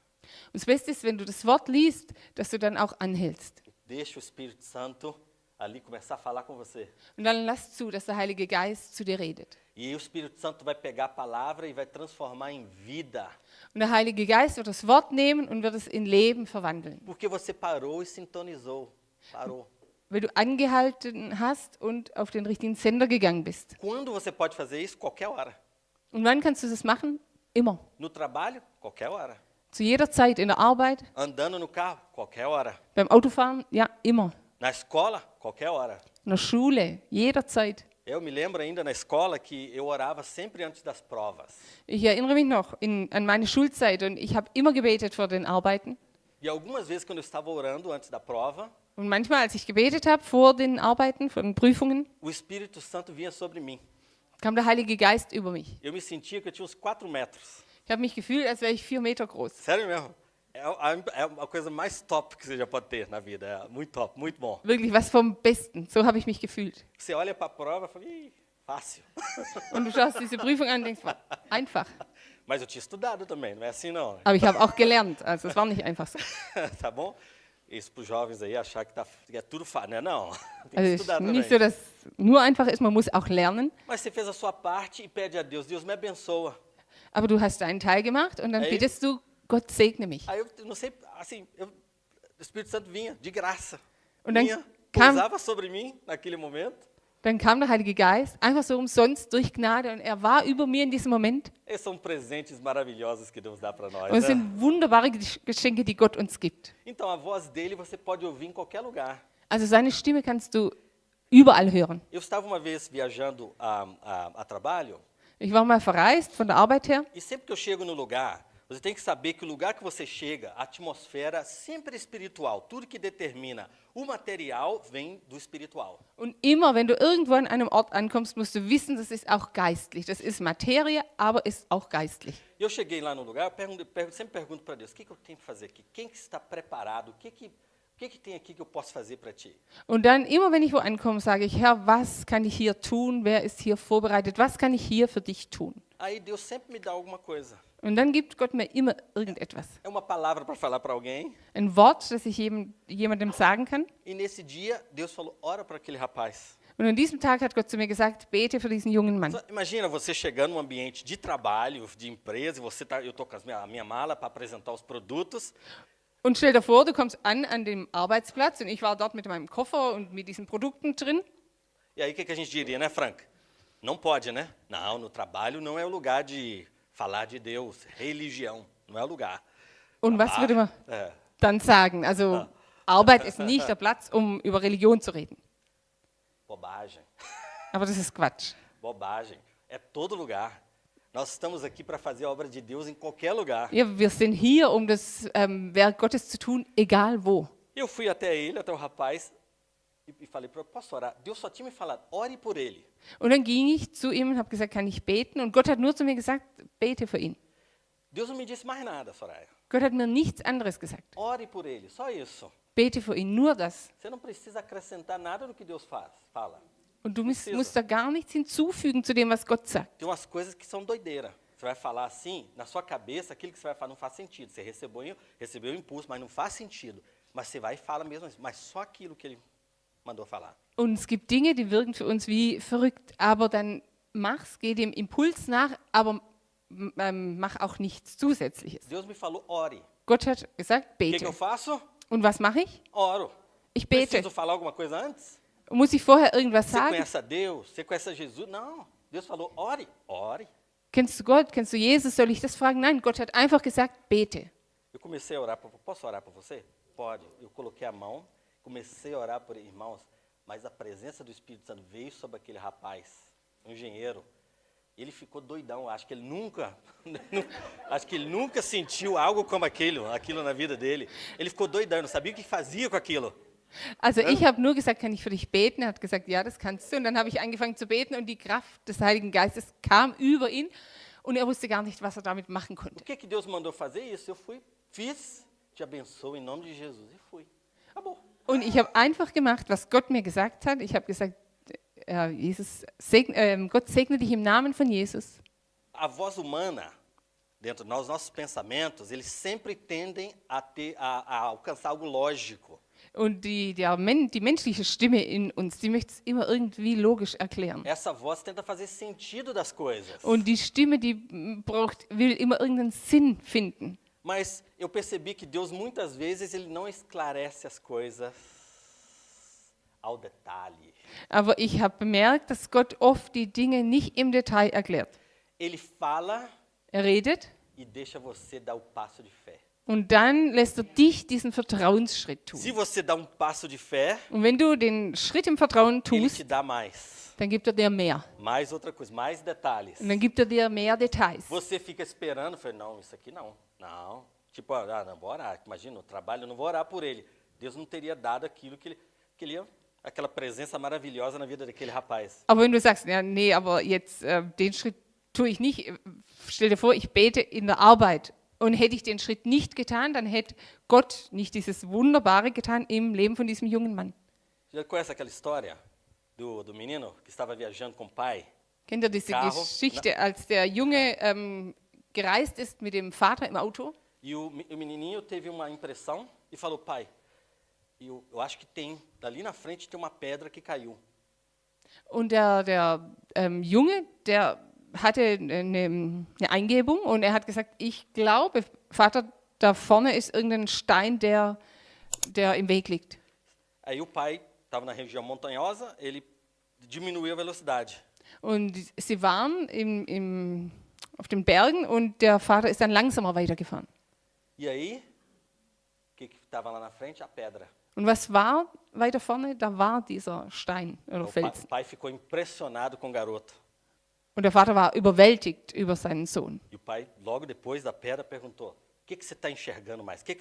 Und das Beste ist, wenn du das Wort liest, dass du dann auch anhältst. Deixa o Espírito Santo ali começar a falar com você. Und dann lass zu, dass der Heilige Geist zu dir redet. E o Espírito Santo vai pegar a palavra e vai transformar em vida. Und der Heilige Geist wird das Wort nehmen und wird es in Leben verwandeln. Porque você parou e sintonizou. Parou. Weil du angehalten hast und auf den richtigen Sender gegangen bist. Quando você pode fazer isso? Qualquer hora. Und wann kannst du das machen? Immer. No trabalho? Qualquer hora. Zu jeder Zeit, in der Arbeit, Andando no carro? Qualquer hora. beim Autofahren, ja, immer. Na escola? Qualquer hora. In der Schule, jederzeit. Eu me lembro ainda na escola que eu orava sempre antes das provas. Ich erinnere mich noch an meine Schulzeit und ich habe immer gebetet vor den Arbeiten. E algumas vezes quando eu estava orando antes da prova, Und manchmal, als ich gebetet habe vor den Arbeiten, vor den Prüfungen, o Espírito Santo vinha sobre mim. kam der Heilige Geist über mich. Eu me sentia que eu tinha uns 4 metros. Ich habe mich gefühlt, als wäre ich 4 Meter groß. Sério mesmo. É a coisa mais top que você já pode ter na vida. É muito top, muito bom. Wirklich was vom Besten. So habe ich mich gefühlt. Você olha para a prova e fala, ih, fácil. Und du schaust diese Prüfung an und denkst, war einfach. Mas eu tinha estudado também, não é assim não. Aber ich habe auch gelernt. Also es war nicht einfach so. Tá bom? Isso para os jovens aí achar que é tudo fácil. Não é não. Tem que Also es estudar ist também. nicht so, dass nur einfach ist, man muss auch lernen. Mas você fez a sua parte e pede a Deus, Deus me abençoa. Aber du hast deinen Teil gemacht und dann Ey. bittest du, Gott segne mich. Aí eu não sei, assim, o Espírito Santo vinha de graça. Und dann Vinha, kam, pousava sobre mim naquele momento. dann kam der Heilige Geist, einfach so umsonst durch Gnade und er war über mir in diesem Moment. Esses são presentes maravilhosos que Deus dá para nós. Und es Né? sind wunderbare Geschenke, die Gott uns gibt. Então a voz dele você pode ouvir em qualquer lugar. Also seine Stimme kannst du überall hören. Eu estava uma vez viajando a trabalho Ich war mal verreist von der Arbeit her e sempre que eu chego no lugar, você tem que saber que o lugar que você chega, a atmosfera sempre é espiritual. Tudo que determina o material vem do espiritual. und immer, wenn du irgendwo an einem Ort ankommst, musst du wissen, das ist auch geistlich. Das ist Materie, aber ist auch geistlich. Eu cheguei lá no lugar, sempre pergunto para Deus, o que eu tenho que fazer aqui? Quem que está preparado? O que que tem aqui que eu posso fazer para ti? Und dann, immer wenn ich wo ankomme, sage ich, Herr, was kann ich hier tun? Wer ist hier vorbereitet? Was kann ich hier für dich tun? Aí Deus sempre me dá alguma coisa. Und dann gibt Gott mir immer irgendetwas. É uma palavra para falar para alguém. Ein Wort, das ich jemandem sagen kann. E nesse dia, Deus falou, ora para aquele rapaz. Und an diesem Tag hat Gott zu mir gesagt, bete für diesen jungen Mann. Imagina você chegando num ambiente de trabalho, de empresa, eu estou com a minha mala para apresentar os produtos. Und stell dir vor, du kommst an dem Arbeitsplatz und ich war dort mit meinem Koffer und mit diesen Produkten drin. E aí o que a gente diria, né, Frank? Não pode, né? Não, no trabalho não é o lugar de falar de Deus, religião, não é o lugar. Und was würde man É, dann sagen? Also Arbeit ist nicht der Platz, um über Religion zu reden. bobagem, Aber das ist Quatsch. bobagem. É todo lugar. Nós estamos aqui para fazer a obra de Deus em qualquer lugar. Ja, wir sind hier, um das Werk Gottes zu tun, egal wo. Eu fui até ele, até o rapaz, e falei para ele, posso orar? Deus só tinha me falado, ore por ele. Und dann ging ich zu ihm und habe gesagt, kann ich beten? Und Gott hat nur zu mir gesagt, bete für ihn. Deus não me disse mais nada, Soraya. Gott hat mir nichts anderes gesagt. Ore por ele, só isso. Bete für ihn, nur das. Você não precisa acrescentar nada no que Deus fala. Und du musst da gar nichts hinzufügen zu dem, was Gott sagt. Tem umas coisas que são doideira. Você vai falar assim, na sua cabeça, aquilo que você vai falar não faz sentido. Você recebeu o impulso, mas não faz sentido. Mas você vai e fala mesmo assim, mas só aquilo que ele mandou falar. Und es gibt Dinge, die wirken für uns wie verrückt, aber dann mach's, geh dem Impuls nach, aber mach auch nichts Zusätzliches. Deus me falou, ore. Gott hat gesagt, O que bete. eu faço? Und was mache ich? Oro. Ich bete. Preciso falar alguma coisa antes? Muss ich vorher irgendwas Você sagen? conhece a Deus? Você conhece a Jesus? Não. Deus falou, ore, ore. Kennst du Gott? Kennst du Jesus? Soll ich das fragen? Nein, Gott hat einfach gesagt, bete. Eu comecei a orar, posso orar por você? Pode. Eu coloquei a mão, comecei a orar por irmãos, mas a presença do Espírito Santo veio sobre aquele rapaz, um engenheiro. Ele ficou doidão, acho que ele nunca sentiu algo como aquilo na vida dele. Ele ficou doidão, não sabia o que fazia com aquilo. Also ich habe nur gesagt, kann ich für dich beten? Er hat gesagt, ja, das kannst du. Und dann habe ich angefangen zu beten und die Kraft des Heiligen Geistes kam über ihn und er wusste gar nicht, was er damit machen O konnte. que Deus mandou fazer isso? Eu fui, fiz, te abençoo em nome de Jesus e fui. Acabou. Und ich habe einfach gemacht, was Gott mir gesagt hat. Ich habe gesagt, Gott segne dich im Namen von Jesus. A voz humana, dentro de nós, nossos pensamentos, eles sempre tendem a alcançar algo lógico. Und die menschliche Stimme in uns, die möchte es immer irgendwie logisch erklären. Essa voz tenta fazer sentido das coisas. Und die Stimme, die will immer irgendeinen Sinn finden. Mas eu percebi que Deus, muitas vezes, ele não esclarece as coisas ao detalhe. Aber ich habe bemerkt, dass Gott oft die Dinge nicht im Detail erklärt. Ele fala Er redet e deixa você dar o passo de fé. und dann lässt er dich diesen Vertrauensschritt tun. Se você dá um passo de fé, Und wenn du den Schritt im Vertrauen ele tust, te dá mais. dann gibt er dir mehr. Mais outra coisa, mais detalhes. Und dann gibt er dir mehr Details. Você fica esperando, fala, não, isso aqui não. Não. Tipo, não vou orar. Imagina, no trabalho, eu não vou orar por ele. Deus não teria dado aquilo que ele ia, aquela presença maravilhosa na vida daquele rapaz. Aber wenn du sagst, ja, nee, aber jetzt den Schritt tue ich nicht, stell dir vor, ich bete in der Arbeit. Und hätte ich den Schritt nicht getan, dann hätte Gott nicht dieses Wunderbare getan im Leben von diesem jungen Mann. Já conhece aquela história do menino que estava viajando com o pai? Kennt ihr diese Caro? Geschichte, als der Junge gereist ist mit dem Vater im Auto? E o menininho teve uma impressão e falou, pai, eu acho que dali na frente tem uma pedra que caiu. Und der Junge, der hatte eine Eingebung und er hat gesagt, ich glaube, Vater, da vorne ist irgendein Stein, der im Weg liegt. Aí o pai estava na região montanhosa, ele diminuiu a velocidade. Und sie waren auf den Bergen und der Vater ist dann langsamer weitergefahren. E aí, o que estava lá na frente? A pedra. Und was war weiter vorne? Da war dieser Stein oder O Felsen. pai ficou impressionado com o garoto. Und der Vater war überwältigt über seinen Sohn. E o pai, logo depois da pedra, perguntou, o que você está enxergando mais? O que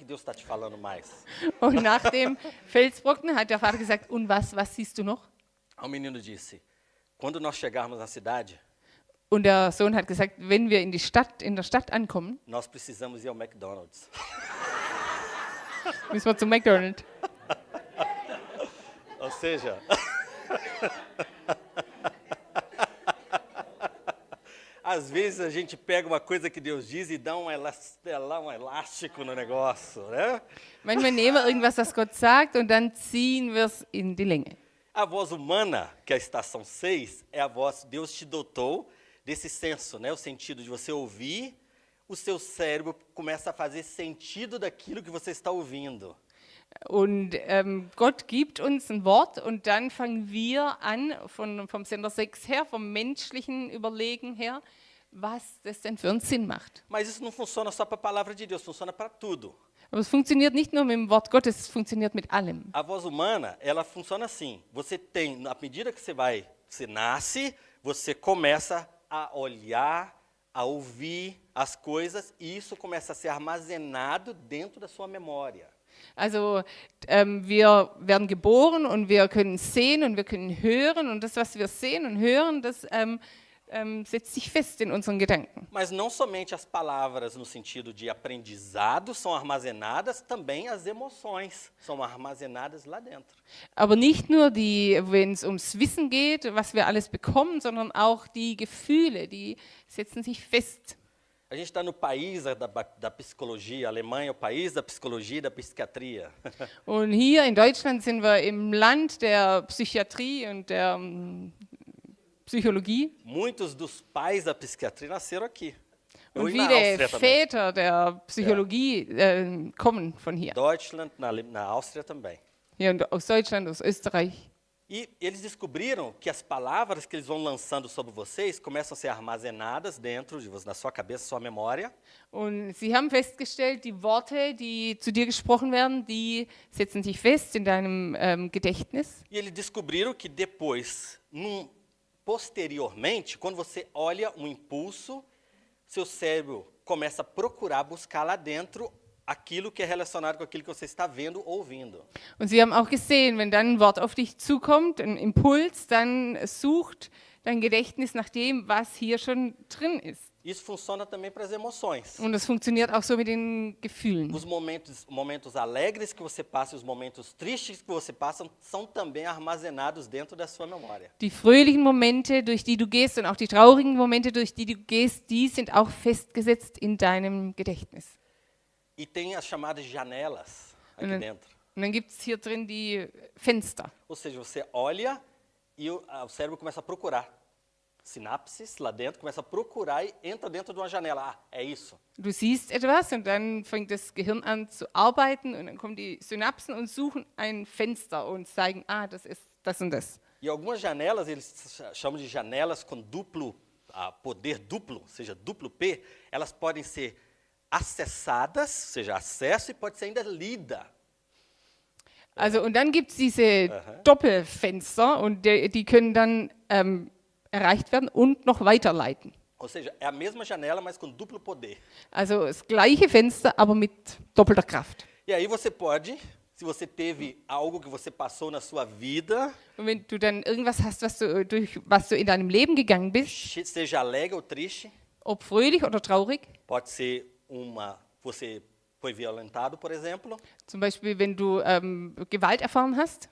Deus está te falando mais? Und nach dem Felsbrocken hat der Vater gesagt, und was siehst du noch? O menino disse, quando nós chegarmos na cidade, Und der Sohn hat gesagt, wenn wir in der Stadt ankommen, nós precisamos ir ao McDonald's. Müssen wir zum McDonald's. Ou seja, às vezes a gente pega uma coisa que Deus diz e dá um elástico no negócio, né? Manchmal nehmen wir irgendwas, was Gott sagt, und dann ziehen wir es in die Länge. A voz humana, que é a estação 6, é a voz, Deus te dotou desse senso, né? O sentido de você ouvir, o seu cérebro começa a fazer sentido daquilo que você está ouvindo. Und Gott gibt uns ein Wort und dann fangen wir an, vom Sender 6 her, vom menschlichen Überlegen her, was das denn für einen Sinn macht. Mas isso não funciona só para a palavra de Deus, funciona para tudo. Aber es funktioniert nicht nur mit dem Wort Gottes, es funktioniert mit allem. A voz humana, ela funciona assim. Você tem, à medida que você nasce, você começa a olhar, a ouvir as coisas e isso começa a ser armazenado dentro da sua memória. Also wir werden geboren und wir können sehen und wir können hören und das, was wir sehen und hören, das setzt sich fest in unseren Gedanken. Mas não somente as palavras no sentido de aprendizado são armazenadas, também as emoções são armazenadas lá dentro. Aber nicht nur wenn es ums Wissen geht, was wir alles bekommen, sondern auch die Gefühle, die setzen sich fest. A gente está no país da psicologia, a Alemanha é o país da psicologia e da psiquiatria. Und hier in Deutschland sind wir im Land der Psychiatrie und der Psychologie. Muitos dos pais da psiquiatria nasceram aqui. Und E na viele Áustria também. Väter der Psychologie kommen von hier. Deutschland, na Áustria também. Hier aus Deutschland, aus Österreich. E eles descobriram que as palavras que eles vão lançando sobre vocês começam a ser armazenadas dentro de você, na sua cabeça, sua memória. Und sie haben festgestellt, die Worte, die zu dir gesprochen werden, die setzen sich fest in deinem Gedächtnis. E eles descobriram que depois, posteriormente, quando você olha um impulso, seu cérebro começa a procurar, buscar lá dentro aquilo que é relacionado com aquilo que você está vendo ou ouvindo. Und sie haben auch gesehen, wenn dann ein Wort auf dich zukommt, ein Impuls, dann sucht dein Gedächtnis nach dem, was hier schon drin ist. Isso funciona também para as emoções. Und das funktioniert auch so mit den Gefühlen. Os momentos alegres que você passa e os momentos tristes que você passa são também armazenados dentro da sua memória. Die fröhlichen Momente, durch die du gehst, und auch die traurigen Momente, durch die du gehst, die sind auch festgesetzt in deinem Gedächtnis. E tem as chamadas janelas aqui dentro. Und dann gibt es hier drin die Fenster. Ou seja, você olha e o cérebro começa a procurar. Sinapses lá dentro, começa a procurar e entra dentro de uma janela. Ah, é isso. Du siehst etwas und dann fängt das Gehirn an zu arbeiten und dann kommen die Synapsen und suchen ein Fenster und zeigen, das ist das und das. E algumas janelas, eles chamam de janelas com poder duplo, ou seja, duplo P, elas podem ser acessadas, ou seja, acesso, e pode ser ainda lida. Also und dann gibt es diese Doppelfenster und die können dann erreicht werden und noch weiterleiten. Ou seja, é a mesma janela, mas com duplo poder. Also das gleiche Fenster, aber mit doppelter Kraft. E aí você pode, se você teve algo que você passou na sua vida, Und wenn du dann irgendwas hast, durch was du in deinem Leben gegangen bist, seja alegre ou triste, ob fröhlich oder traurig, pode ser você foi violentado, por exemplo, zum Beispiel wenn du Gewalt erfahren hast,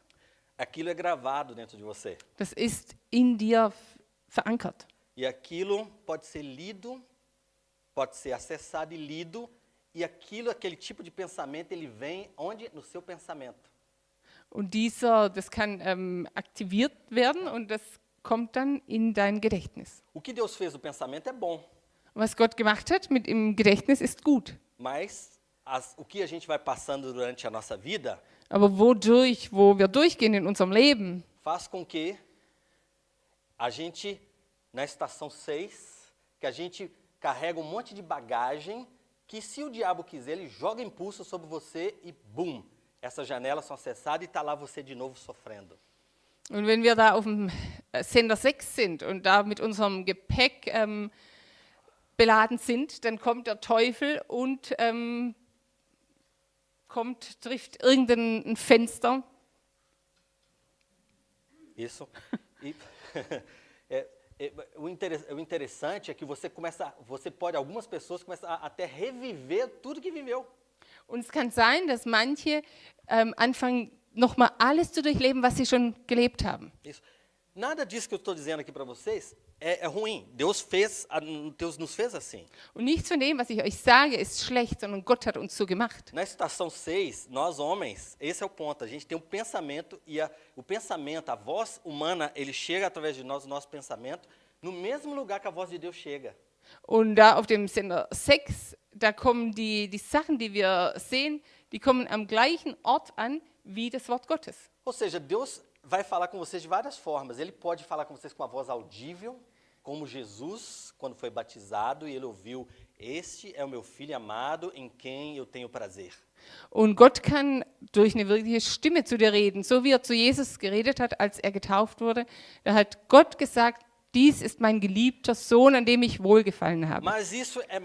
aquilo é gravado dentro de você. das ist in dir verankert. E aquilo pode ser lido, pode ser acessado e lido, e aquele tipo de pensamento, ele vem onde? No seu pensamento. Und das kann aktiviert werden und das kommt dann in dein Gedächtnis. O que Deus fez no pensamento é bom, Was Gott gemacht hat im Gedächtnis ist gut. mas o que a gente vai passando durante a nossa vida Aber wo wir durchgehen in unserem Leben, faz com que a gente, na estação 6, que a gente carrega um monte de bagagem que, se o diabo quiser, ele joga impulso sobre você e, bum, essas janelas são acessadas e está lá você de novo sofrendo. und wenn wir da auf dem Sender 6 sind und da mit unserem Gepäck beladen sind, dann kommt der Teufel und trifft irgendein Fenster. Isso. E, o interessante é que algumas pessoas começam a até reviver tudo que viveu. Und es kann sein, dass manche anfangen, nochmal alles zu durchleben, was sie schon gelebt haben. Isso. Nada disso que eu estou dizendo aqui para vocês é ruim. Deus nos fez assim. Und nichts von dem, was ich euch sage, ist schlecht, sondern Gott hat uns so gemacht. Na estação 6, nós homens, esse é o ponto. A gente tem um pensamento e o pensamento, a voz humana, ele chega através de nós, o nosso pensamento, no mesmo lugar que a voz de Deus chega. Und da auf dem Sender 6, da kommen die Sachen, die wir sehen, die kommen am gleichen Ort an wie das Wort Gottes. Ou seja, Deus vai falar com vocês de várias formas. Ele pode falar com vocês com a voz audível, como Jesus, quando foi batizado, e ele ouviu: "Este é o meu filho amado, em quem eu tenho prazer." Und Gott kann durch eine wirkliche Stimme zu dir reden, so wie er zu Jesus geredet hat, als er getauft wurde. Da hat Gott gesagt, dies ist mein geliebter Sohn, an dem ich wohlgefallen habe. Mas isso é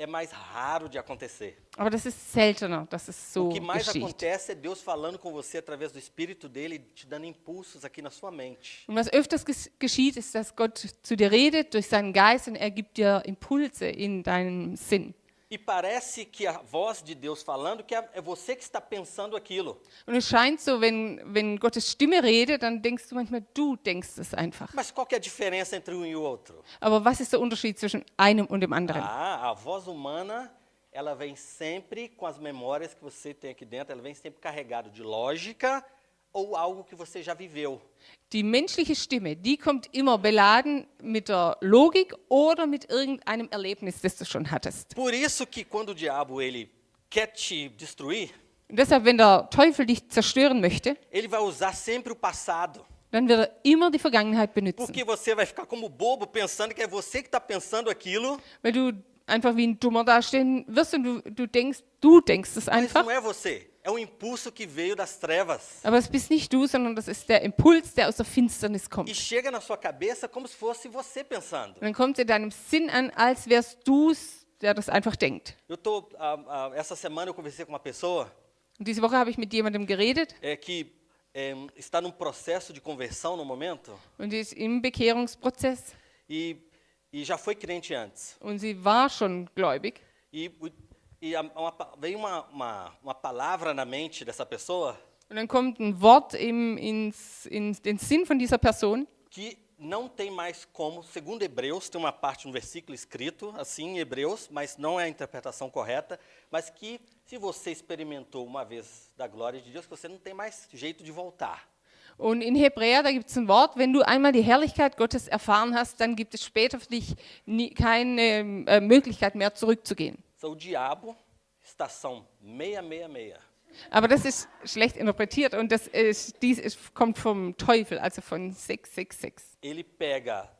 mais raro de acontecer. Aber das ist seltener, dass es so O que mais geschieht. acontece é Deus falando com você através do Espírito dele, te dando impulsos aqui na sua mente. Und was öfters geschieht, ist, dass Gott zu dir redet durch seinen Geist und er gibt dir Impulse in deinem Sinn. E parece que a voz de Deus falando, que é você que está pensando aquilo. Und es scheint so, wenn Gottes Stimme redet, dann denkst du manchmal, du denkst es einfach. Mas qual que é a diferença entre um e o outro? Aber was ist der Unterschied zwischen einem und dem anderen? A voz humana, ela vem sempre com as memórias que você tem aqui dentro, ela vem sempre carregada de lógica ou algo que você já viveu. Die menschliche Stimme, die kommt immer beladen mit der Logik oder mit irgendeinem Erlebnis, das du schon hattest. Por isso que quando o diabo ele quer te destruir, Und deshalb, wenn der Teufel dich zerstören möchte, ele vai usar sempre o passado. dann wird er immer die Vergangenheit benutzen. Porque você vai ficar como bobo pensando que é você que está pensando aquilo, Weil du einfach wie ein Dummer dastehen wirst und du denkst es mas einfach. não é você. É um impulso que veio das trevas. Aber es bist nicht du, sondern das ist der Impuls, der aus der Finsternis E kommt. chega na sua cabeça como se fosse você pensando. Und dann kommt es in deinem Sinn an, als wärst du es, der das einfach denkt. Essa semana eu conversei com uma pessoa Und diese Woche habe ich mit jemandem geredet que está num processo de conversão no momento und die ist im Bekehrungsprozess e já foi crente antes. und sie war schon gläubig. Veio uma palavra na mente dessa pessoa Und dann kommt ein Wort in den Sinn von dieser Person, que não tem mais como, segundo Hebreus, tem uma parte no versículo escrito assim em Hebreus, mas não é a interpretação correta, mas que se você experimentou uma vez da glória de Deus, que você não tem mais jeito de voltar. Und in Hebräer, da gibt es ein Wort, wenn du einmal die Herrlichkeit Gottes erfahren hast, dann gibt es später für dich keine Möglichkeit mehr zurückzugehen. O diabo, estação 666. Aber das ist schlecht interpretiert und kommt vom Teufel, also von 666. Ele pega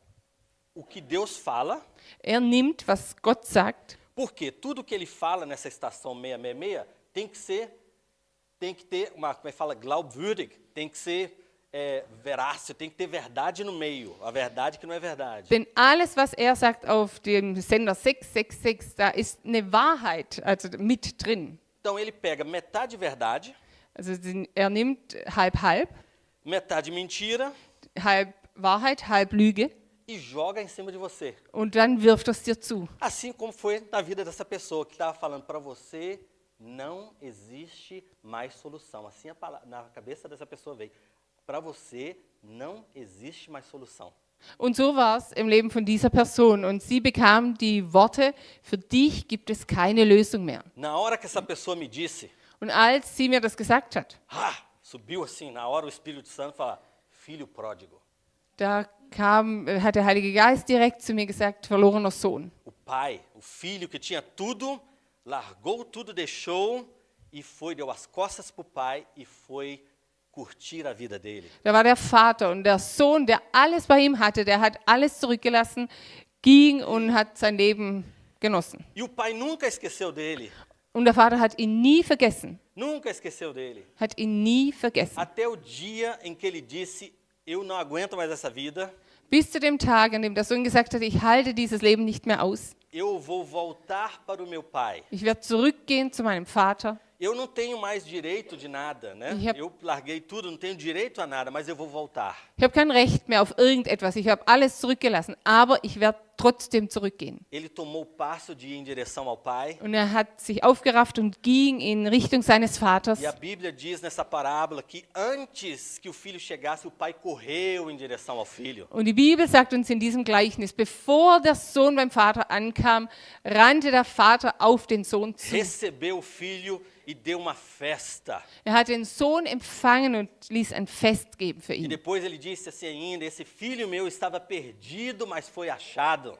o que Deus fala, Er nimmt, was Gott sagt, porque tudo que ele fala nessa estação 666 tem que ter uma, como é que fala, glaubwürdig, tem que ser verácil, tem que ter verdade no meio, a verdade que não é verdade. denn alles, was er sagt auf dem Sender 666, da ist eine Wahrheit also mit drin. Então ele pega metade verdade, Also er nimmt halb, metade mentira halb Wahrheit, halb Lüge e joga em cima de você. und dann wirft er es dir zu. Assim como foi na vida dessa pessoa que estava falando para você, não existe mais solução. Assim na cabeça dessa pessoa veio. Para você não existe mais solução. Und so war es im Leben von dieser Person. Und sie bekam die Worte, für dich gibt es keine Lösung mehr. Na hora que essa pessoa me disse, Und als sie mir das gesagt hat, subiu assim, na hora o Espírito Santo fala, filho pródigo. da hat der Heilige Geist direkt zu mir gesagt, verlorener Sohn. O pai, o filho que tinha tudo, largou tudo, deixou e deu as costas para o pai e foi curtir a vida dele. Da war der Vater und der Sohn, der alles bei ihm hatte, der hat alles zurückgelassen, ging und hat sein Leben genossen. E o pai nunca esqueceu dele. Und der Vater hat ihn nie vergessen. Nunca esqueceu dele. Hat ihn nie vergessen. Até o dia em que ele disse, eu não aguento mais essa vida. Bis zu dem Tag, an dem der Sohn gesagt hat, ich halte dieses Leben nicht mehr aus. Eu vou voltar para o meu pai. Ich werde zurückgehen zu meinem Vater. eu não tenho mais direito de nada, né? Eu larguei tudo, não tenho direito a nada, mas eu vou voltar. Ich habe kein Recht mehr auf irgendetwas. Ich habe alles zurückgelassen, aber ich werde trotzdem zurückgehen. Ele tomou o passo de ir em direção ao Pai. Und er hat sich aufgerafft und ging in Richtung seines Vaters. E a Bíblia diz nessa parábola que antes que o filho chegasse, o pai correu em direção ao filho. Und die Bibel sagt uns in diesem Gleichnis, bevor der Sohn beim Vater ankam, rannte der Vater auf den Sohn zu. Recebeu o filho e deu uma festa. Er hat den Sohn empfangen und ließ ein Fest geben für E ihn. depois ele disse assim ainda, esse filho meu estava perdido, mas foi achado.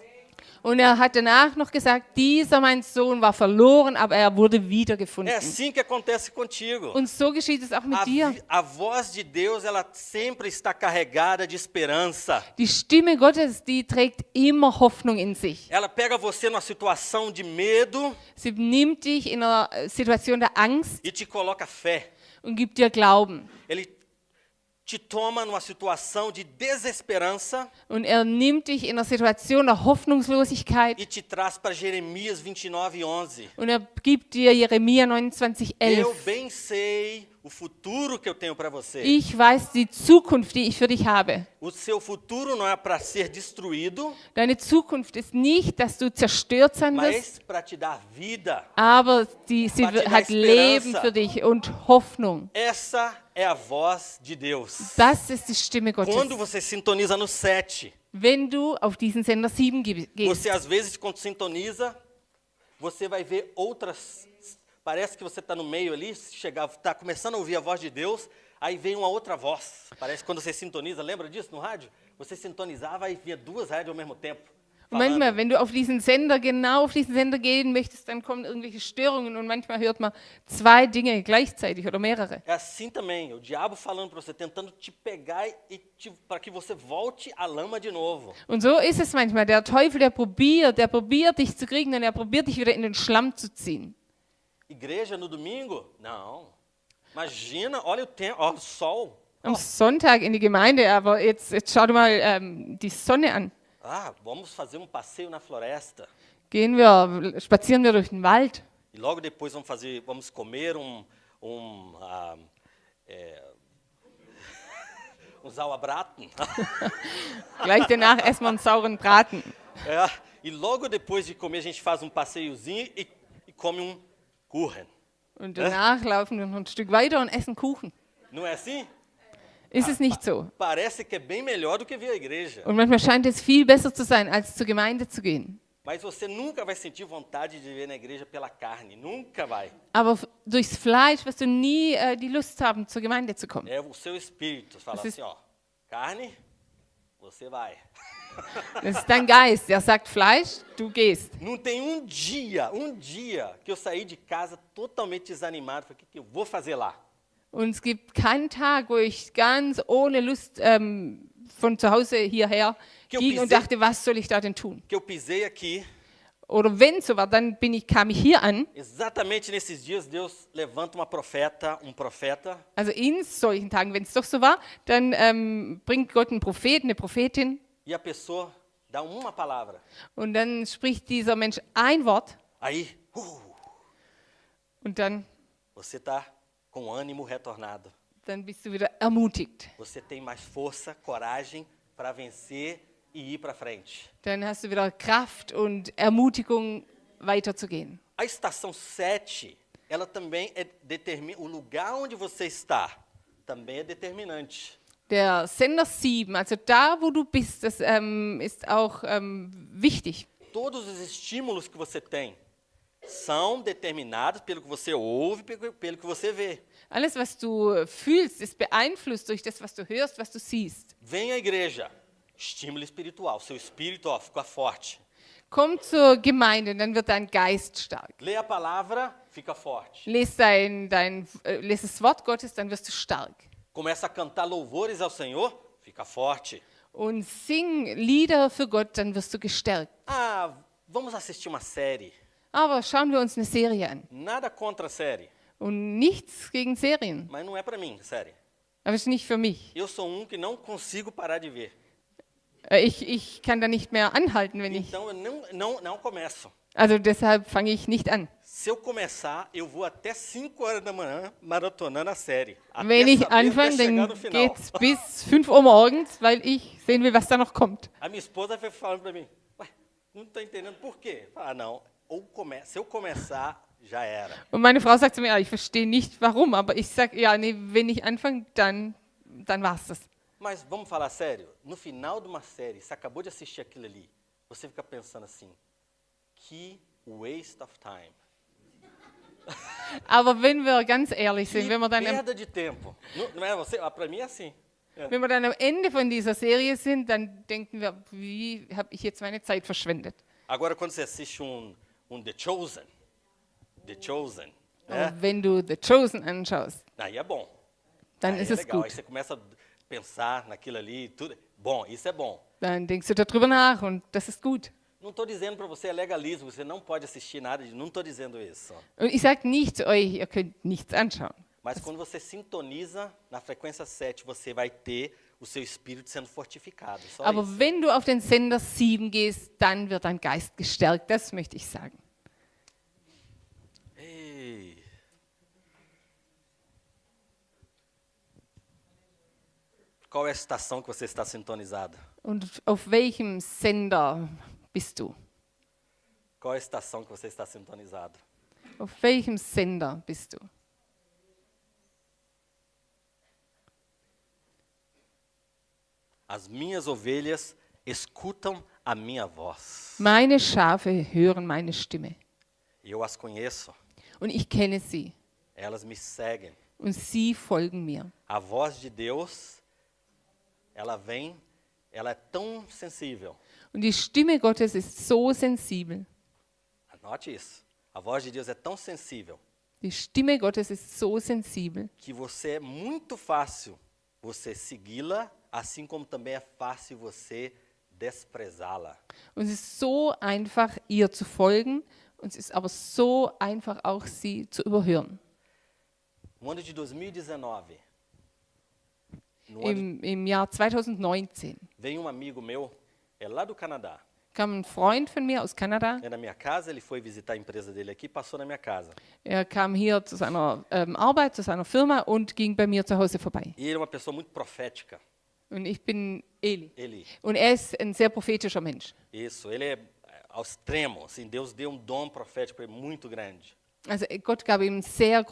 Und er hat danach noch gesagt, dieser mein Sohn war verloren, aber er wurde É wiedergefunden. assim que acontece contigo. Und so geschieht es auch mit dir. A voz de Deus, ela sempre está carregada de esperança. Die Stimme Gottes, die trägt immer Hoffnung in sich. Ela pega você numa situação de medo Sie nimmt dich in einer Situation der Angst e te coloca fé. und gibt dir Glauben. Ele te toma numa situação de desesperança Und er nimmt dich in einer Situation der Hoffnungslosigkeit e te traz para Jeremias 29:11. und er gibt dir Jeremia Eu 29,11. bem sei o futuro que eu tenho para você. Ich weiß die Zukunft, die ich für dich habe. O seu futuro não é para ser destruído, Deine Zukunft ist nicht, dass du zerstört sein wirst, mas para te dar vida. aber sie Para te dar hat Leben Esperança. für dich und Hoffnung. Essa é a voz de Deus. Das ist die Stimme Quando Gottes. você sintoniza no 7, Wenn du auf diesen Sender 7 gehst, você às vezes quando sintoniza, você vai ver outras. Parece que você está no meio ali, está começando a ouvir a voz de Deus, aí vem uma outra voz. Parece que quando você sintoniza, lembra disso no rádio? Você sintonizava e via duas rádios ao mesmo tempo. und manchmal, wenn du auf diesen Sender, genau auf diesen Sender gehen möchtest, dann kommen irgendwelche Störungen und manchmal hört man 2 Dinge gleichzeitig oder mehrere. É assim também, o diabo falando para você, tentando te pegar para que você volte à lama de novo. Und so ist es manchmal. Der Teufel, der probiert dich zu kriegen und er probiert dich wieder in den Schlamm zu ziehen. Igreja no domingo? Não. Imagina, olha o tempo, ó, o sol. Am Sonntag in die Gemeinde, aber jetzt schau dir mal die Sonne an. Ah, vamos fazer um passeio na floresta. Spazieren wir durch den Wald. E logo depois vamos comer um Sauerbraten. Gleich danach essen wir einen sauren Braten. É, e logo depois de comer a gente faz passeiozinho e come Kuchen. Und danach laufen wir noch ein Stück weiter und essen Kuchen. Não é assim? Ist es nicht so? Parece que é bem melhor do que vir à igreja. Und manchmal scheint es viel besser zu sein, als zur Gemeinde zu gehen. Mas você nunca vai sentir vontade de vir na igreja pela carne. Nunca vai. Aber durchs Fleisch wirst du nie die Lust haben, zur Gemeinde zu kommen. É o seu espírito. Fala assim, ó. Carne, você vai. Das ist dein Geist, der sagt Fleisch, du gehst. Não tem um dia que eu saí de casa totalmente desanimado. Falei, o que eu vou fazer lá? Und es gibt keinen Tag, wo ich ganz ohne Lust von zu Hause hierher ging und dachte, was soll ich da denn tun? Que eu pisei aqui. Oder wenn es so war, dann kam ich hier an. Exatamente nesses dias, Deus levanta um profeta. Also in solchen Tagen, wenn es doch so war, dann bringt Gott einen Propheten, eine Prophetin. E a pessoa dá uma palavra. Und dann spricht dieser Mensch ein Wort. Aí, Und dann você está com ânimo retornado. bist du wieder ermutigt. Você tem mais força, coragem para vencer e ir para frente. Dann hast du wieder Kraft und Ermutigung, weiterzugehen. A estação 7, ela também determina o lugar onde você está, também é determinante. Der Sender 7, also da, wo du bist, das ist auch wichtig. Todos os estímulos que você tem são determinados pelo que você ouve, pelo que você vê. Alles, was du fühlst, ist beeinflusst durch das, was du hörst, was du siehst. Vem à igreja, estímulo espiritual, seu espírito fica forte. Komm zur Gemeinde, dann wird dein Geist stark. Lê a palavra, fica forte. Lies das Wort Gottes, dann wirst du stark. Começa a cantar louvores ao Senhor, fica forte. Und sing Lieder für Gott, dann wirst du gestärkt. Ah, vamos assistir uma série. Aber schauen wir uns eine Serie an. Nada contra a série, Und nichts gegen Serien. mas não é para mim, série. Aber es ist nicht für mich. Eu sou que não consigo parar de ver. Ich kann da nicht mehr anhalten, wenn ich... Então eu não começo. Also deshalb fange ich nicht an. Se eu começar, eu vou até 5 horas da manhã maratonando a série. Wenn Até ich saber, até anfange, chegar no dann final. geht's bis 5 Uhr morgens, weil ich sehen will, was da noch kommt. A minha esposa foi falando para mim, ué, não estou entendendo por quê. Ah, não, se eu começar, já era. Und meine Frau sagt zu mir, ich verstehe nicht warum, aber ich sage, ja, nee, wenn ich anfange, dann war's das. Mas vamos falar sério, no final de uma série, você acabou de assistir aquilo ali, você fica pensando assim, que waste of time. Aber wenn wir ganz ehrlich sind, Que wenn wir dann perda de tempo. Não é você? Para mim é assim. wenn wir dann am Ende von dieser Serie sind, dann denken wir, wie habe ich jetzt meine Zeit verschwendet? Agora, quando você assiste The Chosen, Aber né? wenn du The Chosen anschaust, Aí é bom. dann Aí ist é es legal. Aí gut. você começa a pensar naquilo ali, tudo. Bom, isso é bom. Dann denkst du darüber nach und das ist gut. Não estou dizendo para você é legalismo, você não pode assistir nada, não estou dizendo isso. Und ich sage nicht zu euch, ihr könnt nichts anschauen. Mas quando você sintoniza na frequência 7, você vai ter o seu espírito sendo fortificado. Só Aber isso. wenn du auf den Sender 7 gehst, dann wird dein Geist gestärkt. Das möchte ich sagen. Ei. Qual é a estação que você está sintonizado? Und auf welchem Sender bist du? Qual é a estação que você está sintonizado? Auf welchem Sender bist du? As minhas ovelhas escutam a minha voz. Meine Schafe hören meine Stimme. Eu as conheço, Und ich kenne sie. elas me seguem. Und sie folgen mir. A voz de Deus, ela vem, ela é tão sensível. Und die Stimme Gottes ist so sensibel. Anote isso. A voz de Deus é tão sensível Die Stimme Gottes ist so sensibel, que você é muito fácil você segui-la, assim como também é fácil você desprezá-la. und es ist so einfach, ihr zu folgen, und es ist aber so einfach auch, sie zu überhören. No ano de 2019, no ano, Im Jahr 2019 veio um amigo meu, lá do Canadá. kam ein Freund von mir aus Kanada. Na minha casa, ele foi visitar a empresa dele aqui, passou na minha casa. Er kam hier zu seiner Arbeit, zu seiner Firma und ging bei mir zu Hause vorbei. E ele é uma pessoa muito profética. Und ich bin Eli. Ele, Und er ist ein sehr prophetischer Mensch. isso, ele é ao extremo, assim, Deus deu um dom profético para ele muito grande. Also Gott gab ihm eine sehr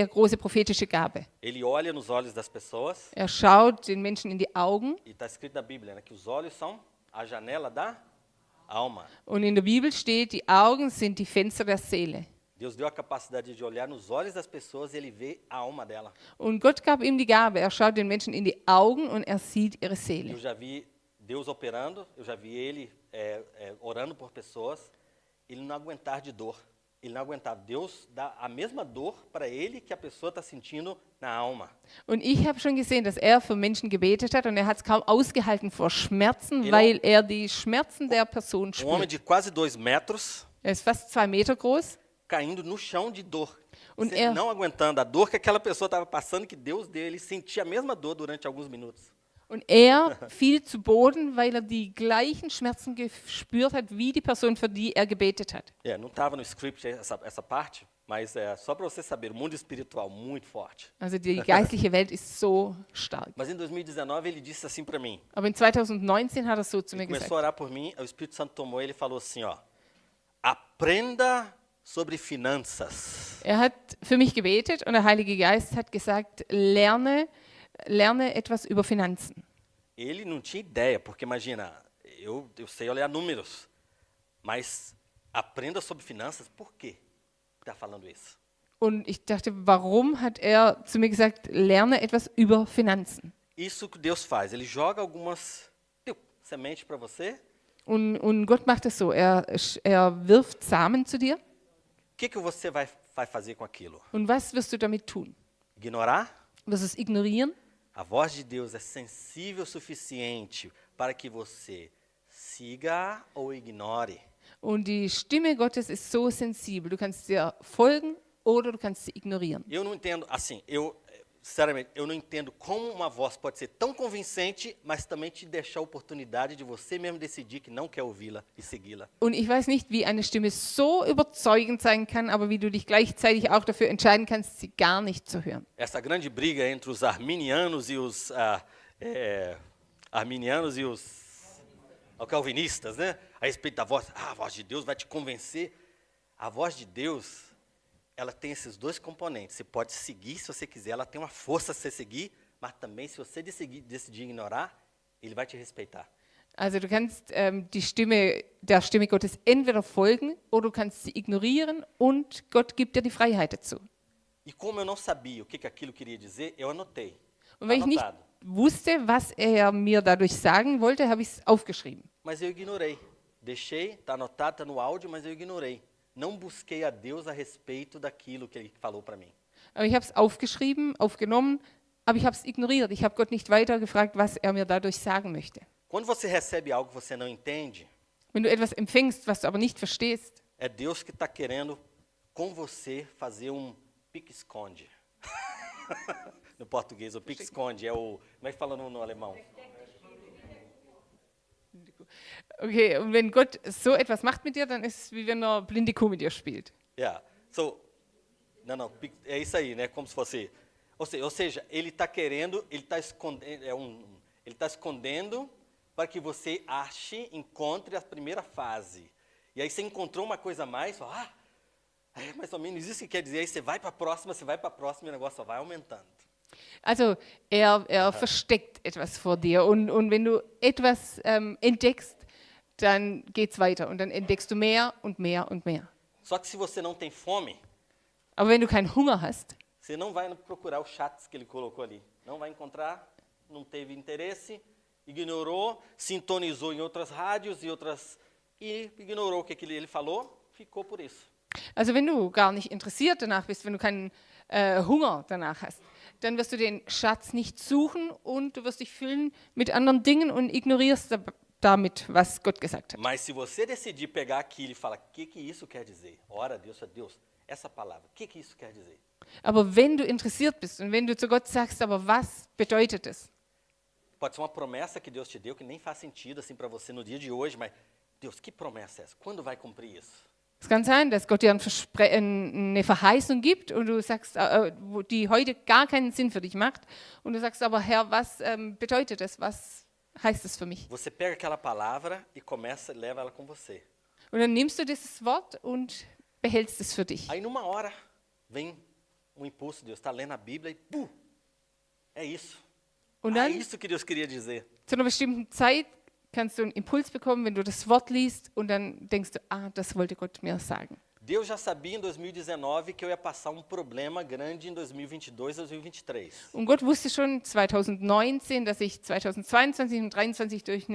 große prophetische Gabe. Ele olha nos olhos das pessoas Er schaut den Menschen in die Augen e está escrito na Bíblia, né, que os olhos são a janela da alma. und in der Bibel steht, die Augen sind die Fenster der Seele. Deus deu a capacidade de olhar nos olhos das pessoas e ele vê a alma dela. Und Gott gab ihm die Gabe, er schaut den Menschen in die Augen und er sieht ihre Eu Seele. já vi Deus operando, eu já vi ele orando por pessoas, ele não aguentar de dor. Ele não aguentava. Deus dá a mesma dor para ele que a pessoa está sentindo na alma. Und ich habe schon gesehen, dass er für Menschen gebetet hat und er hat es kaum ausgehalten vor Schmerzen, Genau. weil er die Schmerzen der Person Um homem spürt. de quase 2 metros, Er ist fast 2 Meter groß caindo no chão de dor. Und Sem- er- Não aguentando a dor que aquela pessoa estava passando, que Deus deu. Ele sentia a mesma dor durante alguns minutos. und er fiel zu Boden, weil er die gleichen Schmerzen gespürt hat, wie die Person, für die er gebetet hat. Não estava no script essa parte, mas é só para você saber, o mundo espiritual muito forte. Also die geistliche Welt ist so stark. Mas em 2019 ele disse assim para mim, Aber in 2019 hat er so zu mir ele começou gesagt. a orar por mim, o Espírito Santo tomou ele e falou assim, ó, aprenda sobre finanças. Er hat für mich gebetet und der Heilige Geist hat gesagt, lerne etwas über Finanzen. Ele não tinha ideia, porque imagina, eu sei olhar números, mas aprenda sobre finanças, por quê está falando isso? Und ich dachte, warum hat er zu mir gesagt, lerne etwas über Finanzen? Isso que Deus faz, ele joga algumas sementes para você. Und Gott macht es so, er wirft Samen zu dir. O que você vai fazer com aquilo? Und was wirst du damit tun? Ignorar? Wirst du es ignorieren? A voz de Deus é sensível o suficiente para que você siga ou ignore. Und die Stimme Gottes ist so sensibel, du kannst ihr folgen oder du kannst sie ignorieren. Eu não entendo, assim, sinceramente, eu não entendo como uma voz pode ser tão convincente, mas também te deixar a oportunidade de você mesmo decidir que não quer ouvi-la e segui-la. Und ich weiß nicht, wie eine Stimme so überzeugend sein kann, aber wie du dich gleichzeitig auch dafür entscheiden kannst, sie gar nicht zu hören. Essa grande briga entre os arminianos e os calvinistas, né? A respeito da voz. A voz de Deus vai te convencer. A voz de Deus, ela tem esses dois componentes. Você pode seguir se você quiser, ela tem uma força se você seguir, mas também se você decidir ignorar, ele vai te respeitar. Also du kannst der Stimme Gottes entweder folgen oder du kannst sie ignorieren und Gott gibt dir die Freiheit dazu. E como eu não sabia o que aquilo queria dizer, eu anotei. Und wenn ich nicht wusste, was er mir dadurch sagen wollte, habe ich es aufgeschrieben. Mas eu ignorei. Deixei, está anotado, está no áudio, mas eu ignorei. Não busquei a Deus a respeito daquilo que ele falou para mim. Aber ich habe es aufgeschrieben, aufgenommen, aber ich habe es ignoriert. Ich habe Gott nicht weiter gefragt, was er mir dadurch sagen möchte. Quando você recebe algo que você não entende, Wenn du etwas empfängst, was du aber nicht verstehst, é Deus que está querendo com você fazer pique-esconde. No português, o pique-esconde é o... Como é que fala no alemão? okay, und wenn Gott so etwas macht mit dir, dann ist es wie wenn er blinde Kuh mit dir spielt. Yeah. Não, é isso aí, né? Como se fosse... Ou seja, ele está querendo, ele está escondendo, ele está escondendo para que você encontre a primeira fase. E aí você encontrou uma coisa a mais, fala, é mais ou menos isso que quer dizer. Aí você vai para a próxima e o negócio só vai aumentando. Also er versteckt etwas vor dir und wenn du etwas entdeckst, dann geht's weiter und dann entdeckst du mehr und mehr und mehr. Só que se você não tem fome, aber wenn du keinen Hunger hast, você não vai procurar os chats que ele colocou ali. Não vai encontrar, não teve interesse, ignorou, sintonizou em outras rádios e ignorou o que ele falou, ficou por isso. Also wenn du gar nicht interessiert danach bist, wenn du keinen Hunger danach hast, dann wirst du den Schatz nicht suchen und du wirst dich füllen mit anderen Dingen und ignorierst damit, was Gott gesagt hat. Mas se você decidir pegar aquilo e falar, o que isso quer dizer? Ora, Deus, essa palavra, o que isso quer dizer? Aber wenn du interessiert bist und wenn du zu Gott sagst, aber was bedeutet es? Pode ser uma promessa que Deus te deu que nem faz sentido assim para você no dia de hoje, mas Deus, que promessa é essa? Quando vai cumprir isso? Es kann sein, dass Gott dir eine Verheißung gibt und du sagst, die heute gar keinen Sinn für dich macht. Und du sagst aber, Herr, was bedeutet das? Was heißt das für mich? Você pega aquela palavra e leva ela com você. Und dann nimmst du dieses Wort und behältst es für dich. Aí numa hora vem impulso, Deus está lendo a Bíblia e pum, é isso. Und dann, é isso que Deus queria dizer. Zu einer bestimmten Zeit kannst du einen Impuls bekommen, wenn du das Wort liest und dann denkst du, das wollte Gott mir sagen. Deus já sabia em 2019 que eu ia passar problema grande em 2022, 2023. Und Gott wusste schon 2019, dass ich 2022 und 2023 durch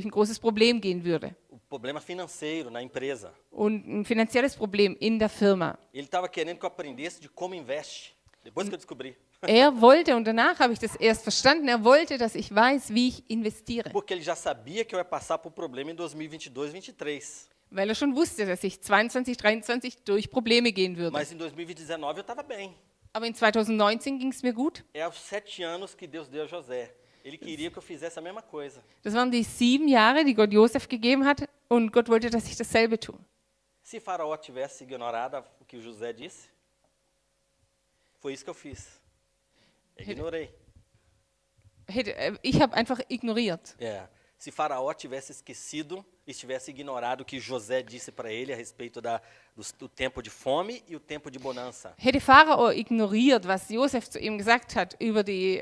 ein großes Problem gehen würde. O problema financeiro na empresa. Und ein finanzielles Problem in der Firma. Ele estava querendo que eu aprendesse de como investe. Depois que eu descobri. Er wollte, und danach habe ich das erst verstanden, er wollte, dass ich weiß, wie ich investiere. Porque ele já sabia que eu ia passar por problema em 2022, 2023. Weil er schon wusste, dass ich 22, 23 durch Probleme gehen würde. Mas em 2019 eu estava bem. Aber in 2019 ging es mir gut. É aos 7 anos que Deus deu a José. Ele queria que eu fizesse a mesma coisa. Das waren die 7 Jahre, die Gott Josef gegeben hat, und Gott wollte, dass ich dasselbe tue. Se Faraó tivesse ignorado o que José disse, foi isso que eu fiz. Ignorei. Ich habe einfach ignoriert. Se Faraó tivesse esquecido e tivesse ignorado o que José disse para ele a respeito do tempo de fome e o tempo de bonança. Hätte Pharao ignoriert, was Josef zu ihm gesagt hat über die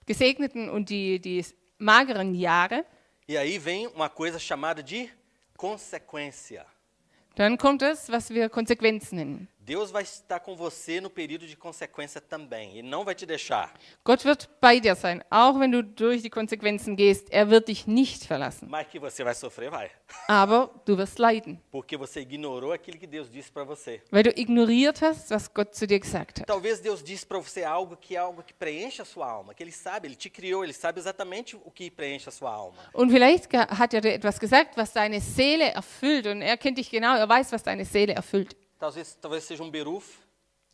gesegneten und die mageren Jahre. E aí vem uma coisa chamada de consequência. Dann kommt das, was wir Konsequenz nennen. Deus vai estar com você no período de consequência também. Ele não vai te deixar. Gott wird bei dir sein, auch wenn du durch die Konsequenzen gehst. Er wird dich nicht verlassen. Mas que você vai sofrer, vai. Aber du wirst leiden. Porque você ignorou aquilo que Deus disse para você. Weil du ignoriert hast, was Gott zu dir gesagt hat. Talvez Deus disse para você algo que preenche a sua alma, que ele sabe, ele te criou, ele sabe exatamente o que preenche a sua alma. Und vielleicht hat er dir etwas gesagt, was deine Seele erfüllt, und er kennt dich genau, er weiß, was deine Seele erfüllt. Talvez seja berufo.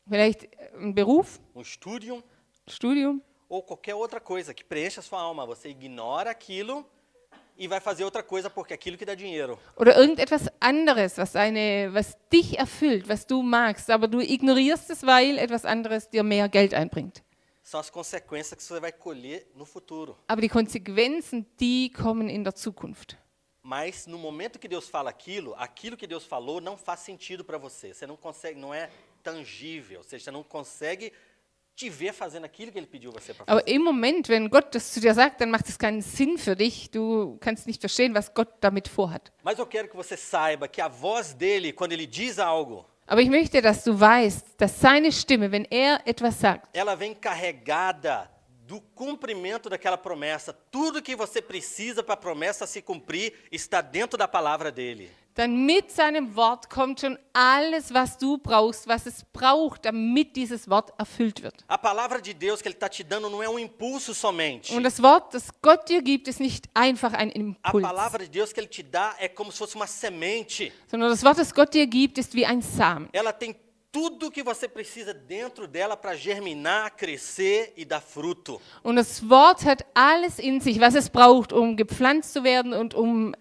Vielleicht ein Beruf, Studium Studium ou qualquer outra coisa que preencha a sua alma. Você ignora aquilo e vai fazer outra coisa porque é aquilo que dá dinheiro. oder irgendetwas anderes, was dich erfüllt, was du magst, aber du ignorierst es, weil etwas anderes dir mehr Geld einbringt. São as consequências que você vai colher no futuro. Aber die Konsequenzen, die kommen in der Zukunft. Mas no momento que Deus fala aquilo que Deus falou não faz sentido para você. Você não consegue, não é tangível, ou seja, você não consegue te ver fazendo aquilo que ele pediu você para fazer. Aber im Moment, wenn Gott das zu dir sagt, dann macht es keinen Sinn für dich. Du kannst nicht verstehen, was Gott damit vorhat. Mas eu quero que você saiba que a voz dele, quando ele diz algo, Aber ich möchte, dass du weißt, dass seine Stimme, wenn er etwas sagt, ela vem carregada do cumprimento daquela promessa. Tudo que você precisa para a promessa se cumprir está dentro da palavra dele. dann mit seinem Wort kommt schon alles, was du brauchst, was es braucht, damit dieses Wort erfüllt wird. A palavra de Deus que ele está te dando não é um impulso somente. Und das Wort, das Gott dir gibt, ist nicht einfach ein A Impuls, palavra de Deus que ele te dá é como se fosse uma semente. sondern das Wort, das Gott dir gibt, ist wie ein Samen. Ela tem tudo que você precisa dentro dela para germinar, crescer e dar fruto. Und das Wort hat alles in sich, was es braucht, um gepflanzt zu werden und um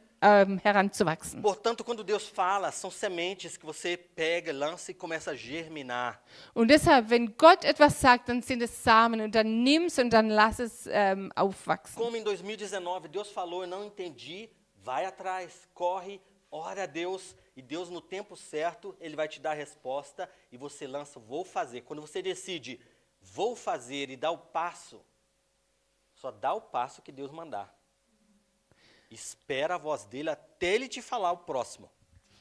heranzuwachsen. Portanto, quando Deus fala, são sementes que você pega, lança e começa a germinar. Und deshalb, wenn Gott etwas sagt, dann sind es Samen und dann nimm's und dann lass es aufwachsen. Como em 2019 Deus falou, eu não entendi, vai atrás, corre, ora a Deus e Deus no tempo certo, ele vai te dar a resposta e você lança, vou fazer. Quando você decide, vou fazer e dá o passo, só dá o passo que Deus mandar. Espera a voz dele até ele te falar o próximo.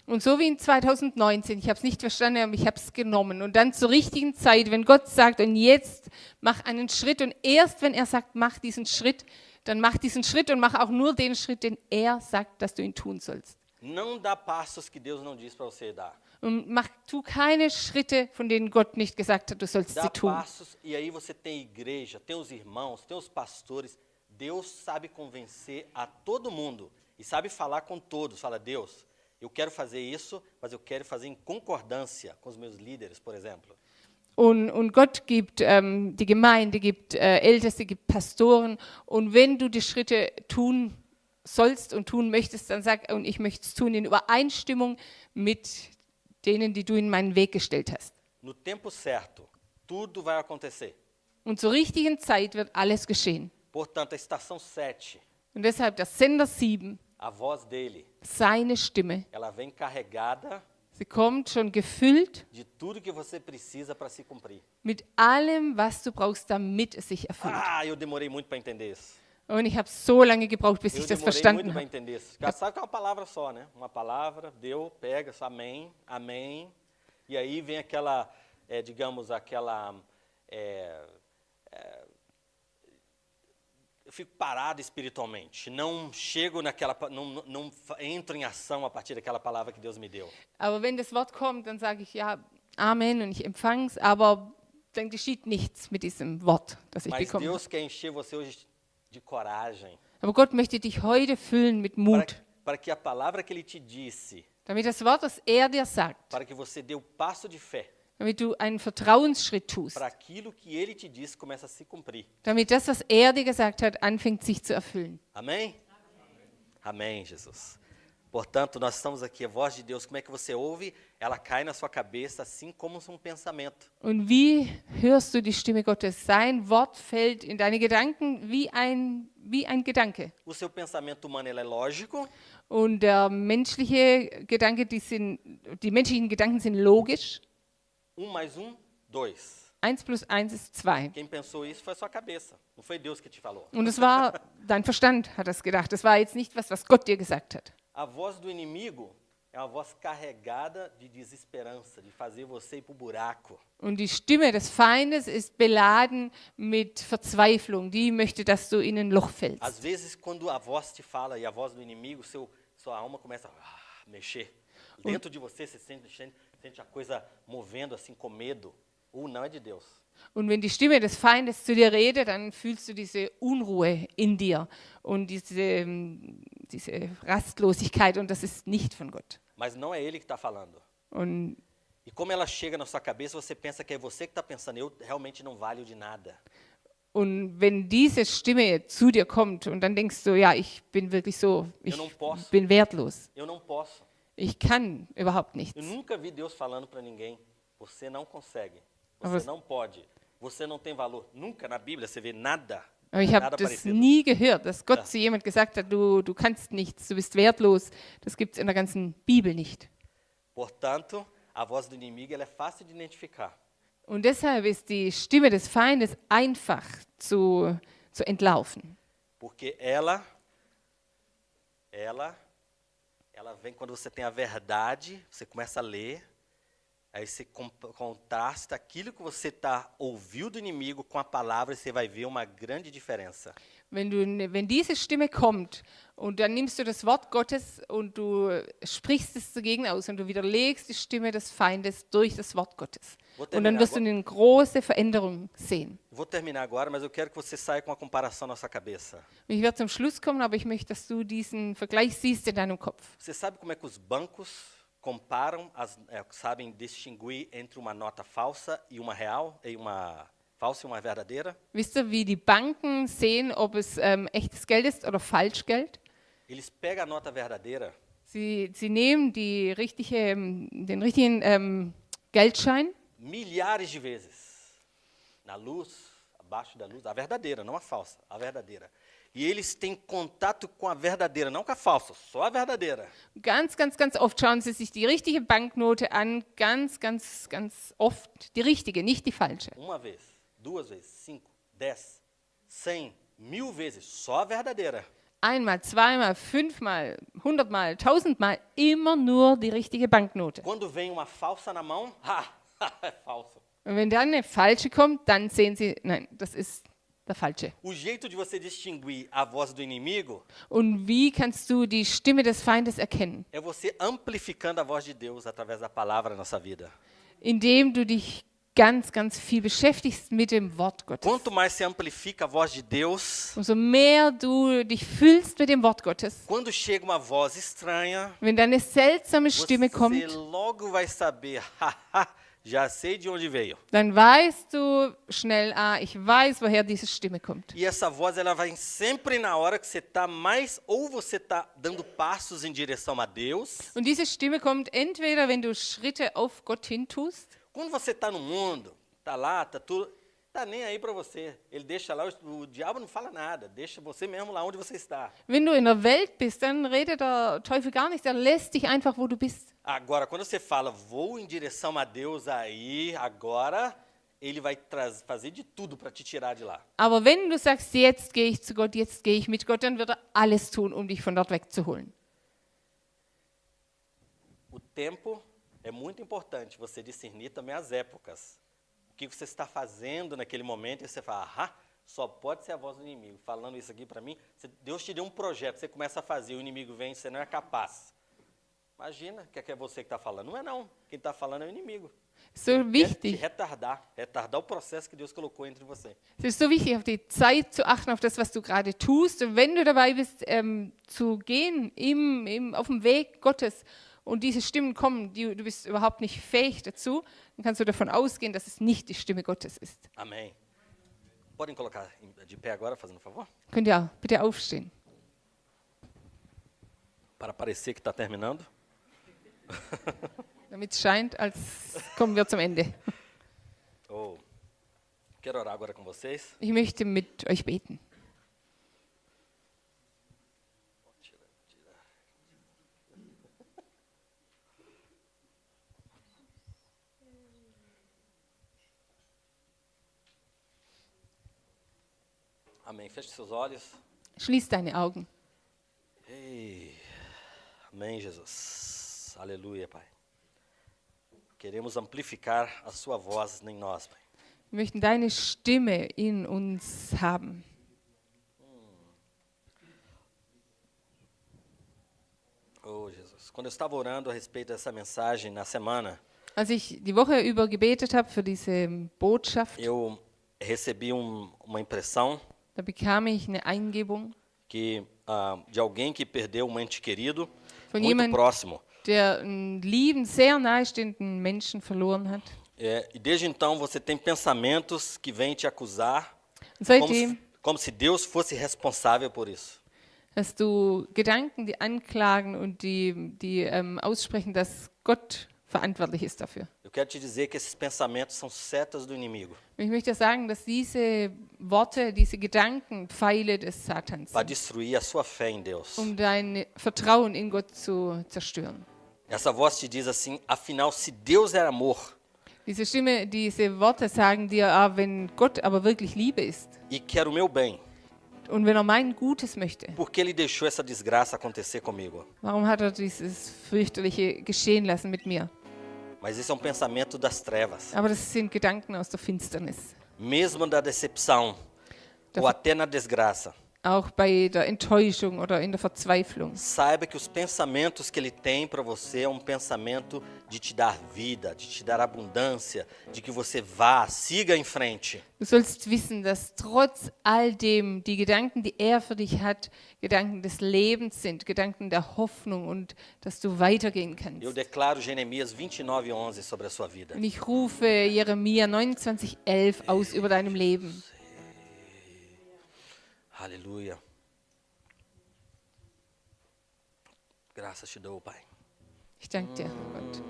Und so wie in 2019, ich habe es nicht verstanden, aber ich habe es genommen. Und dann zur richtigen Zeit, wenn Gott sagt, und jetzt mach einen Schritt, und erst wenn er sagt, mach diesen Schritt, dann mach diesen Schritt und mach auch nur den Schritt, den er sagt, dass du ihn tun sollst. Não dá passos que Deus não diz para você dar. Und tu keine Schritte, von denen Gott nicht gesagt hat, du sollst Dá sie tun. passos e aí você tem igreja, tem os irmãos, tem os pastores. Deus sabe convencer a todo mundo e sabe falar com todos. Fala, Deus, eu quero fazer isso, mas eu quero fazer em concordância com os meus líderes, por exemplo. Und Gott gibt die Gemeinde, gibt Älteste, gibt Pastoren. Und wenn du die Schritte tun sollst und tun möchtest, dann sag, und ich möchte es tun in Übereinstimmung mit denen, die du in meinen Weg gestellt hast. No tempo certo, tudo vai acontecer. Und zur richtigen Zeit wird alles geschehen. Portanto, a estação 7, Und deshalb der Sender 7, a voz dele, seine Stimme, ela vem carregada sie kommt schon gefüllt de tudo que você precisa para se cumprir. mit allem, was du brauchst, damit es sich erfüllt. Ah, eu demorei muito para entender isso. Und ich habe so lange gebraucht, bis Eu ich das demorei verstanden muito para habe. entender isso. Já sabe que é uma palavra só, né? Uma palavra, deu, pega, só amém, amém. E aí vem aquela, digamos, aquela... eu fico parado espiritualmente. Não chego naquela... Não entro em ação a partir daquela palavra que Deus me deu. Aber wenn das Wort kommt, dann sage ich ja, Amen und ich empfange es, aber dann geschieht nichts mit diesem Wort, das ich Mas bekomme. Deus quer encher você hoje de coragem. Aber Gott möchte dich heute füllen mit Mut, Para que a palavra que Ele te disse, damit das Wort, das er dir sagt, para que você dê o passo de fé, damit du einen Vertrauensschritt tust, para aquilo que Ele te disse comece a se cumprir. damit das, was er dir gesagt hat, anfängt sich zu erfüllen. Amém? Amém, Jesus. Portanto, nós estamos aqui, a voz de Deus, como é que você ouve? Ela cai na sua cabeça assim como um pensamento. Und wie hörst du die Stimme Gottes? Sein Wort fällt in deine Gedanken wie ein Gedanke. O seu pensamento humano ele é lógico, Und der menschliche Gedanke, die menschlichen Gedanken sind logisch. 1 mais 1, 2. 1 plus 1 ist 2. Quem pensou isso foi a sua cabeça, não foi Deus que te falou. Und es war, dein Verstand hat das gedacht. Das war jetzt nicht was Gott dir gesagt hat. A voz do inimigo é uma voz carregada de desesperança, de fazer você ir para o buraco. Und die Stimme des Feindes ist beladen mit Verzweiflung. Die möchte, dass du in ein Loch Às fällst. vezes, quando a voz te fala e a voz do inimigo, sua alma começa a mexer. Dentro de você, você sente a coisa movendo assim com medo. Não é de Deus. Und wenn die Stimme des Feindes zu dir redet, dann fühlst du diese Unruhe in dir und diese Rastlosigkeit, und das ist nicht von Gott. Mas não é ele que está falando. Und E como ela chega na sua cabeça, você pensa que é você que está pensando, eu realmente não valho de nada. Und wenn diese Stimme zu dir kommt und dann denkst du, ja, ich bin wirklich so, ich não posso. bin wertlos, Eu não posso. ich kann überhaupt Eu nichts. nunca vi Deus falando para ninguém, você não consegue, Aber você não pode, você não tem valor. Nunca na Bíblia você vê nada, Aber ich habe nada das parecido. nie gehört, dass Gott Ja. zu jemand gesagt hat, du kannst nichts, du bist wertlos. Das gibt es in der ganzen Bibel nicht. Portanto, a voz do inimigo ela é fácil de identificar. Und deshalb ist die Stimme des Feindes einfach zu entlaufen. Porque ela vem quando você tem a verdade, você começa a ler, aí você contrasta aquilo que você ouviu do inimigo com a palavra e você vai ver uma grande diferença. Wenn diese Stimme kommt und dann nimmst du das Wort Gottes und du sprichst es dagegen aus und du widerlegst die Stimme des Feindes durch das Wort Gottes. Und dann wirst du eine große Veränderung sehen. Vou terminar agora, mas eu quero que você saia com uma comparação na sua cabeça. Ich werde zum Schluss kommen, aber ich möchte, dass du diesen Vergleich siehst in deinem Kopf. Você sabe como é que os bancos comparam, sabem distinguir entre uma nota falsa e uma real, e uma falsa e uma verdadeira? Wisst ihr, wie die Banken sehen, ob es echtes Geld ist oder Falschgeld? Eles pegam a nota verdadeira, Sie nehmen den richtigen Geldschein milhares de vezes, na luz, abaixo da luz, a verdadeira, não a falsa, a verdadeira. E eles têm contato com a verdadeira, não com a falsa, só a verdadeira. Ganz oft schauen sie sich die richtige Banknote an, ganz oft die richtige, nicht die falsche. Uma vez, duas vezes, 5, 10, 100, 1000 vezes, só a verdadeira. Einmal, zweimal, 5-mal, 100-mal, 1000-mal, immer nur die richtige Banknote. Quando vem uma falsa na mão, é falso. Und wenn dann eine falsche kommt, dann sehen sie, nein, das ist der falsche. O jeito de você distinguir a voz do inimigo Und wie kannst du die Stimme des Feindes erkennen? é você amplificando a voz de Deus através da palavra na nossa vida. Indem du dich ganz viel beschäftigst mit dem Wort Gottes. Quanto mais você amplifica a voz de Deus, Umso mehr du dich füllst mit dem Wort Gottes, quando chega uma voz estranha, wenn da eine seltsame Stimme você kommt, logo vai saber, já sei de onde veio. dann weißt du schnell, ich weiß, woher diese Stimme kommt. E essa voz ela vai sempre na hora que você está mais, ou você está dando passos em direção a Deus. Und diese Stimme kommt entweder, wenn du Schritte auf Gott hin tust, Quando você está no mundo, está lá, está tudo, está nem aí para você. Ele deixa lá, o diabo não fala nada, deixa você mesmo lá onde você está. wenn du in der Welt bist, dann redet der Teufel gar nicht, er lässt dich einfach, wo du bist. Agora, quando você fala, vou em direção a Deus aí, agora, ele vai fazer de tudo para te tirar de lá. Aber wenn du sagst, jetzt gehe ich zu Gott, jetzt gehe ich mit Gott, dann wird er alles tun, um dich von dort wegzuholen. O tempo é muito importante você discernir também as épocas. O que você está fazendo naquele momento e você fala, só pode ser a voz do inimigo. Falando isso aqui para mim, Deus te deu um projeto, você começa a fazer, o inimigo vem, você não é capaz. Imagina que é você que está falando. Não é não, quem está falando é o inimigo. So Quer te wichtig. retardar o processo que Deus colocou entre você. Es ist so wichtig, auf die Zeit zu achten, auf das, was du gerade tust. Und wenn du dabei bist, zu gehen auf dem Weg Gottes und diese Stimmen kommen, du bist überhaupt nicht fähig dazu, dann kannst du davon ausgehen, dass es nicht die Stimme Gottes ist. Amém. Podem colocar de pé agora, fazendo um favor? Könnt ihr bitte aufstehen? Para parecer que está terminando. Damit es scheint, als kommen wir zum Ende. Quero orar agora com vocês. Ich möchte mit euch beten. Amém. Feche seus olhos. Schließ deine Augen. Ei. Amém, Jesus. Aleluia, Pai. Queremos amplificar a sua voz em nós, Pai. Wir möchten deine Stimme in uns haben. Oh, Jesus. Quando eu estava orando a respeito dessa mensagem na semana, Als ich die Woche über gebetet habe für diese Botschaft, eu recebi uma impressão da bekam ich eine Eingebung que de alguém que perdeu um ente querido Von muito jemand- próximo. der einen lieben, sehr nahestehenden Menschen verloren hat. E desde então você tem pensamentos que vêm te acusar, Und como seitdem se, como se Deus fosse responsável por isso. hast du Gedanken, die anklagen und die aussprechen, dass Gott verantwortlich ist dafür. Eu quero te dizer que esses pensamentos são setas do inimigo Und ich möchte sagen, dass diese Worte, diese Gedanken Pfeile des Satans para sind, destruir a sua fé em Deus. dein Vertrauen in Gott zu zerstören. Essa voz te diz assim: afinal, se Deus é amor Diese Stimme, diese Worte sagen dir, wenn Gott aber wirklich Liebe ist e quer o meu bem, und wenn er mein Gutes möchte, por que ele deixou essa desgraça acontecer comigo? warum hat er dieses fürchterliche geschehen lassen mit mir? Mas esse é um pensamento das trevas. Aber das sind Gedanken aus der Finsternis. Mesmo na decepção ou até na desgraça, Auch bei der Enttäuschung oder in der Verzweiflung. saiba que os pensamentos que ele tem para você é um pensamento de te dar vida, de te dar abundância, de que você vá, siga em frente. Du sollst wissen, dass trotz all dem die Gedanken, die er für dich hat, Gedanken des Lebens sind, Gedanken der Hoffnung und dass du weitergehen kannst. Eu declaro Jeremias 29:11 sobre a sua vida. Und ich rufe Jeremia 29,11 aus über deinem Leben. Aleluia. Graças te dou, Pai. Ich danke dir, Gott.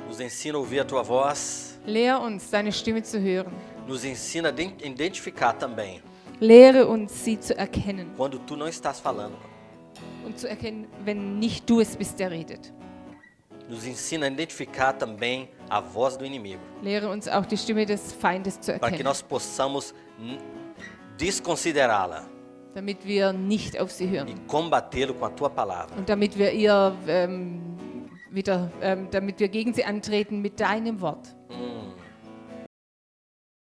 Nos ensina a ouvir a tua voz, Lehr uns, deine Stimme zu hören. nos ensina a identificar também Lehre uns, sie zu erkennen. quando tu não estás falando. Und zu erkennen, wenn nicht du es bist, der redet. Nos ensina a identificar também a voz do inimigo, Lehre uns auch die Stimme des Feindes zu para que erkennen, nós possamos desconsiderá-la damit wir nicht auf sie e hören. combatê-lo com a tua palavra. Und damit wir damit wir gegen sie antreten mit deinem Wort.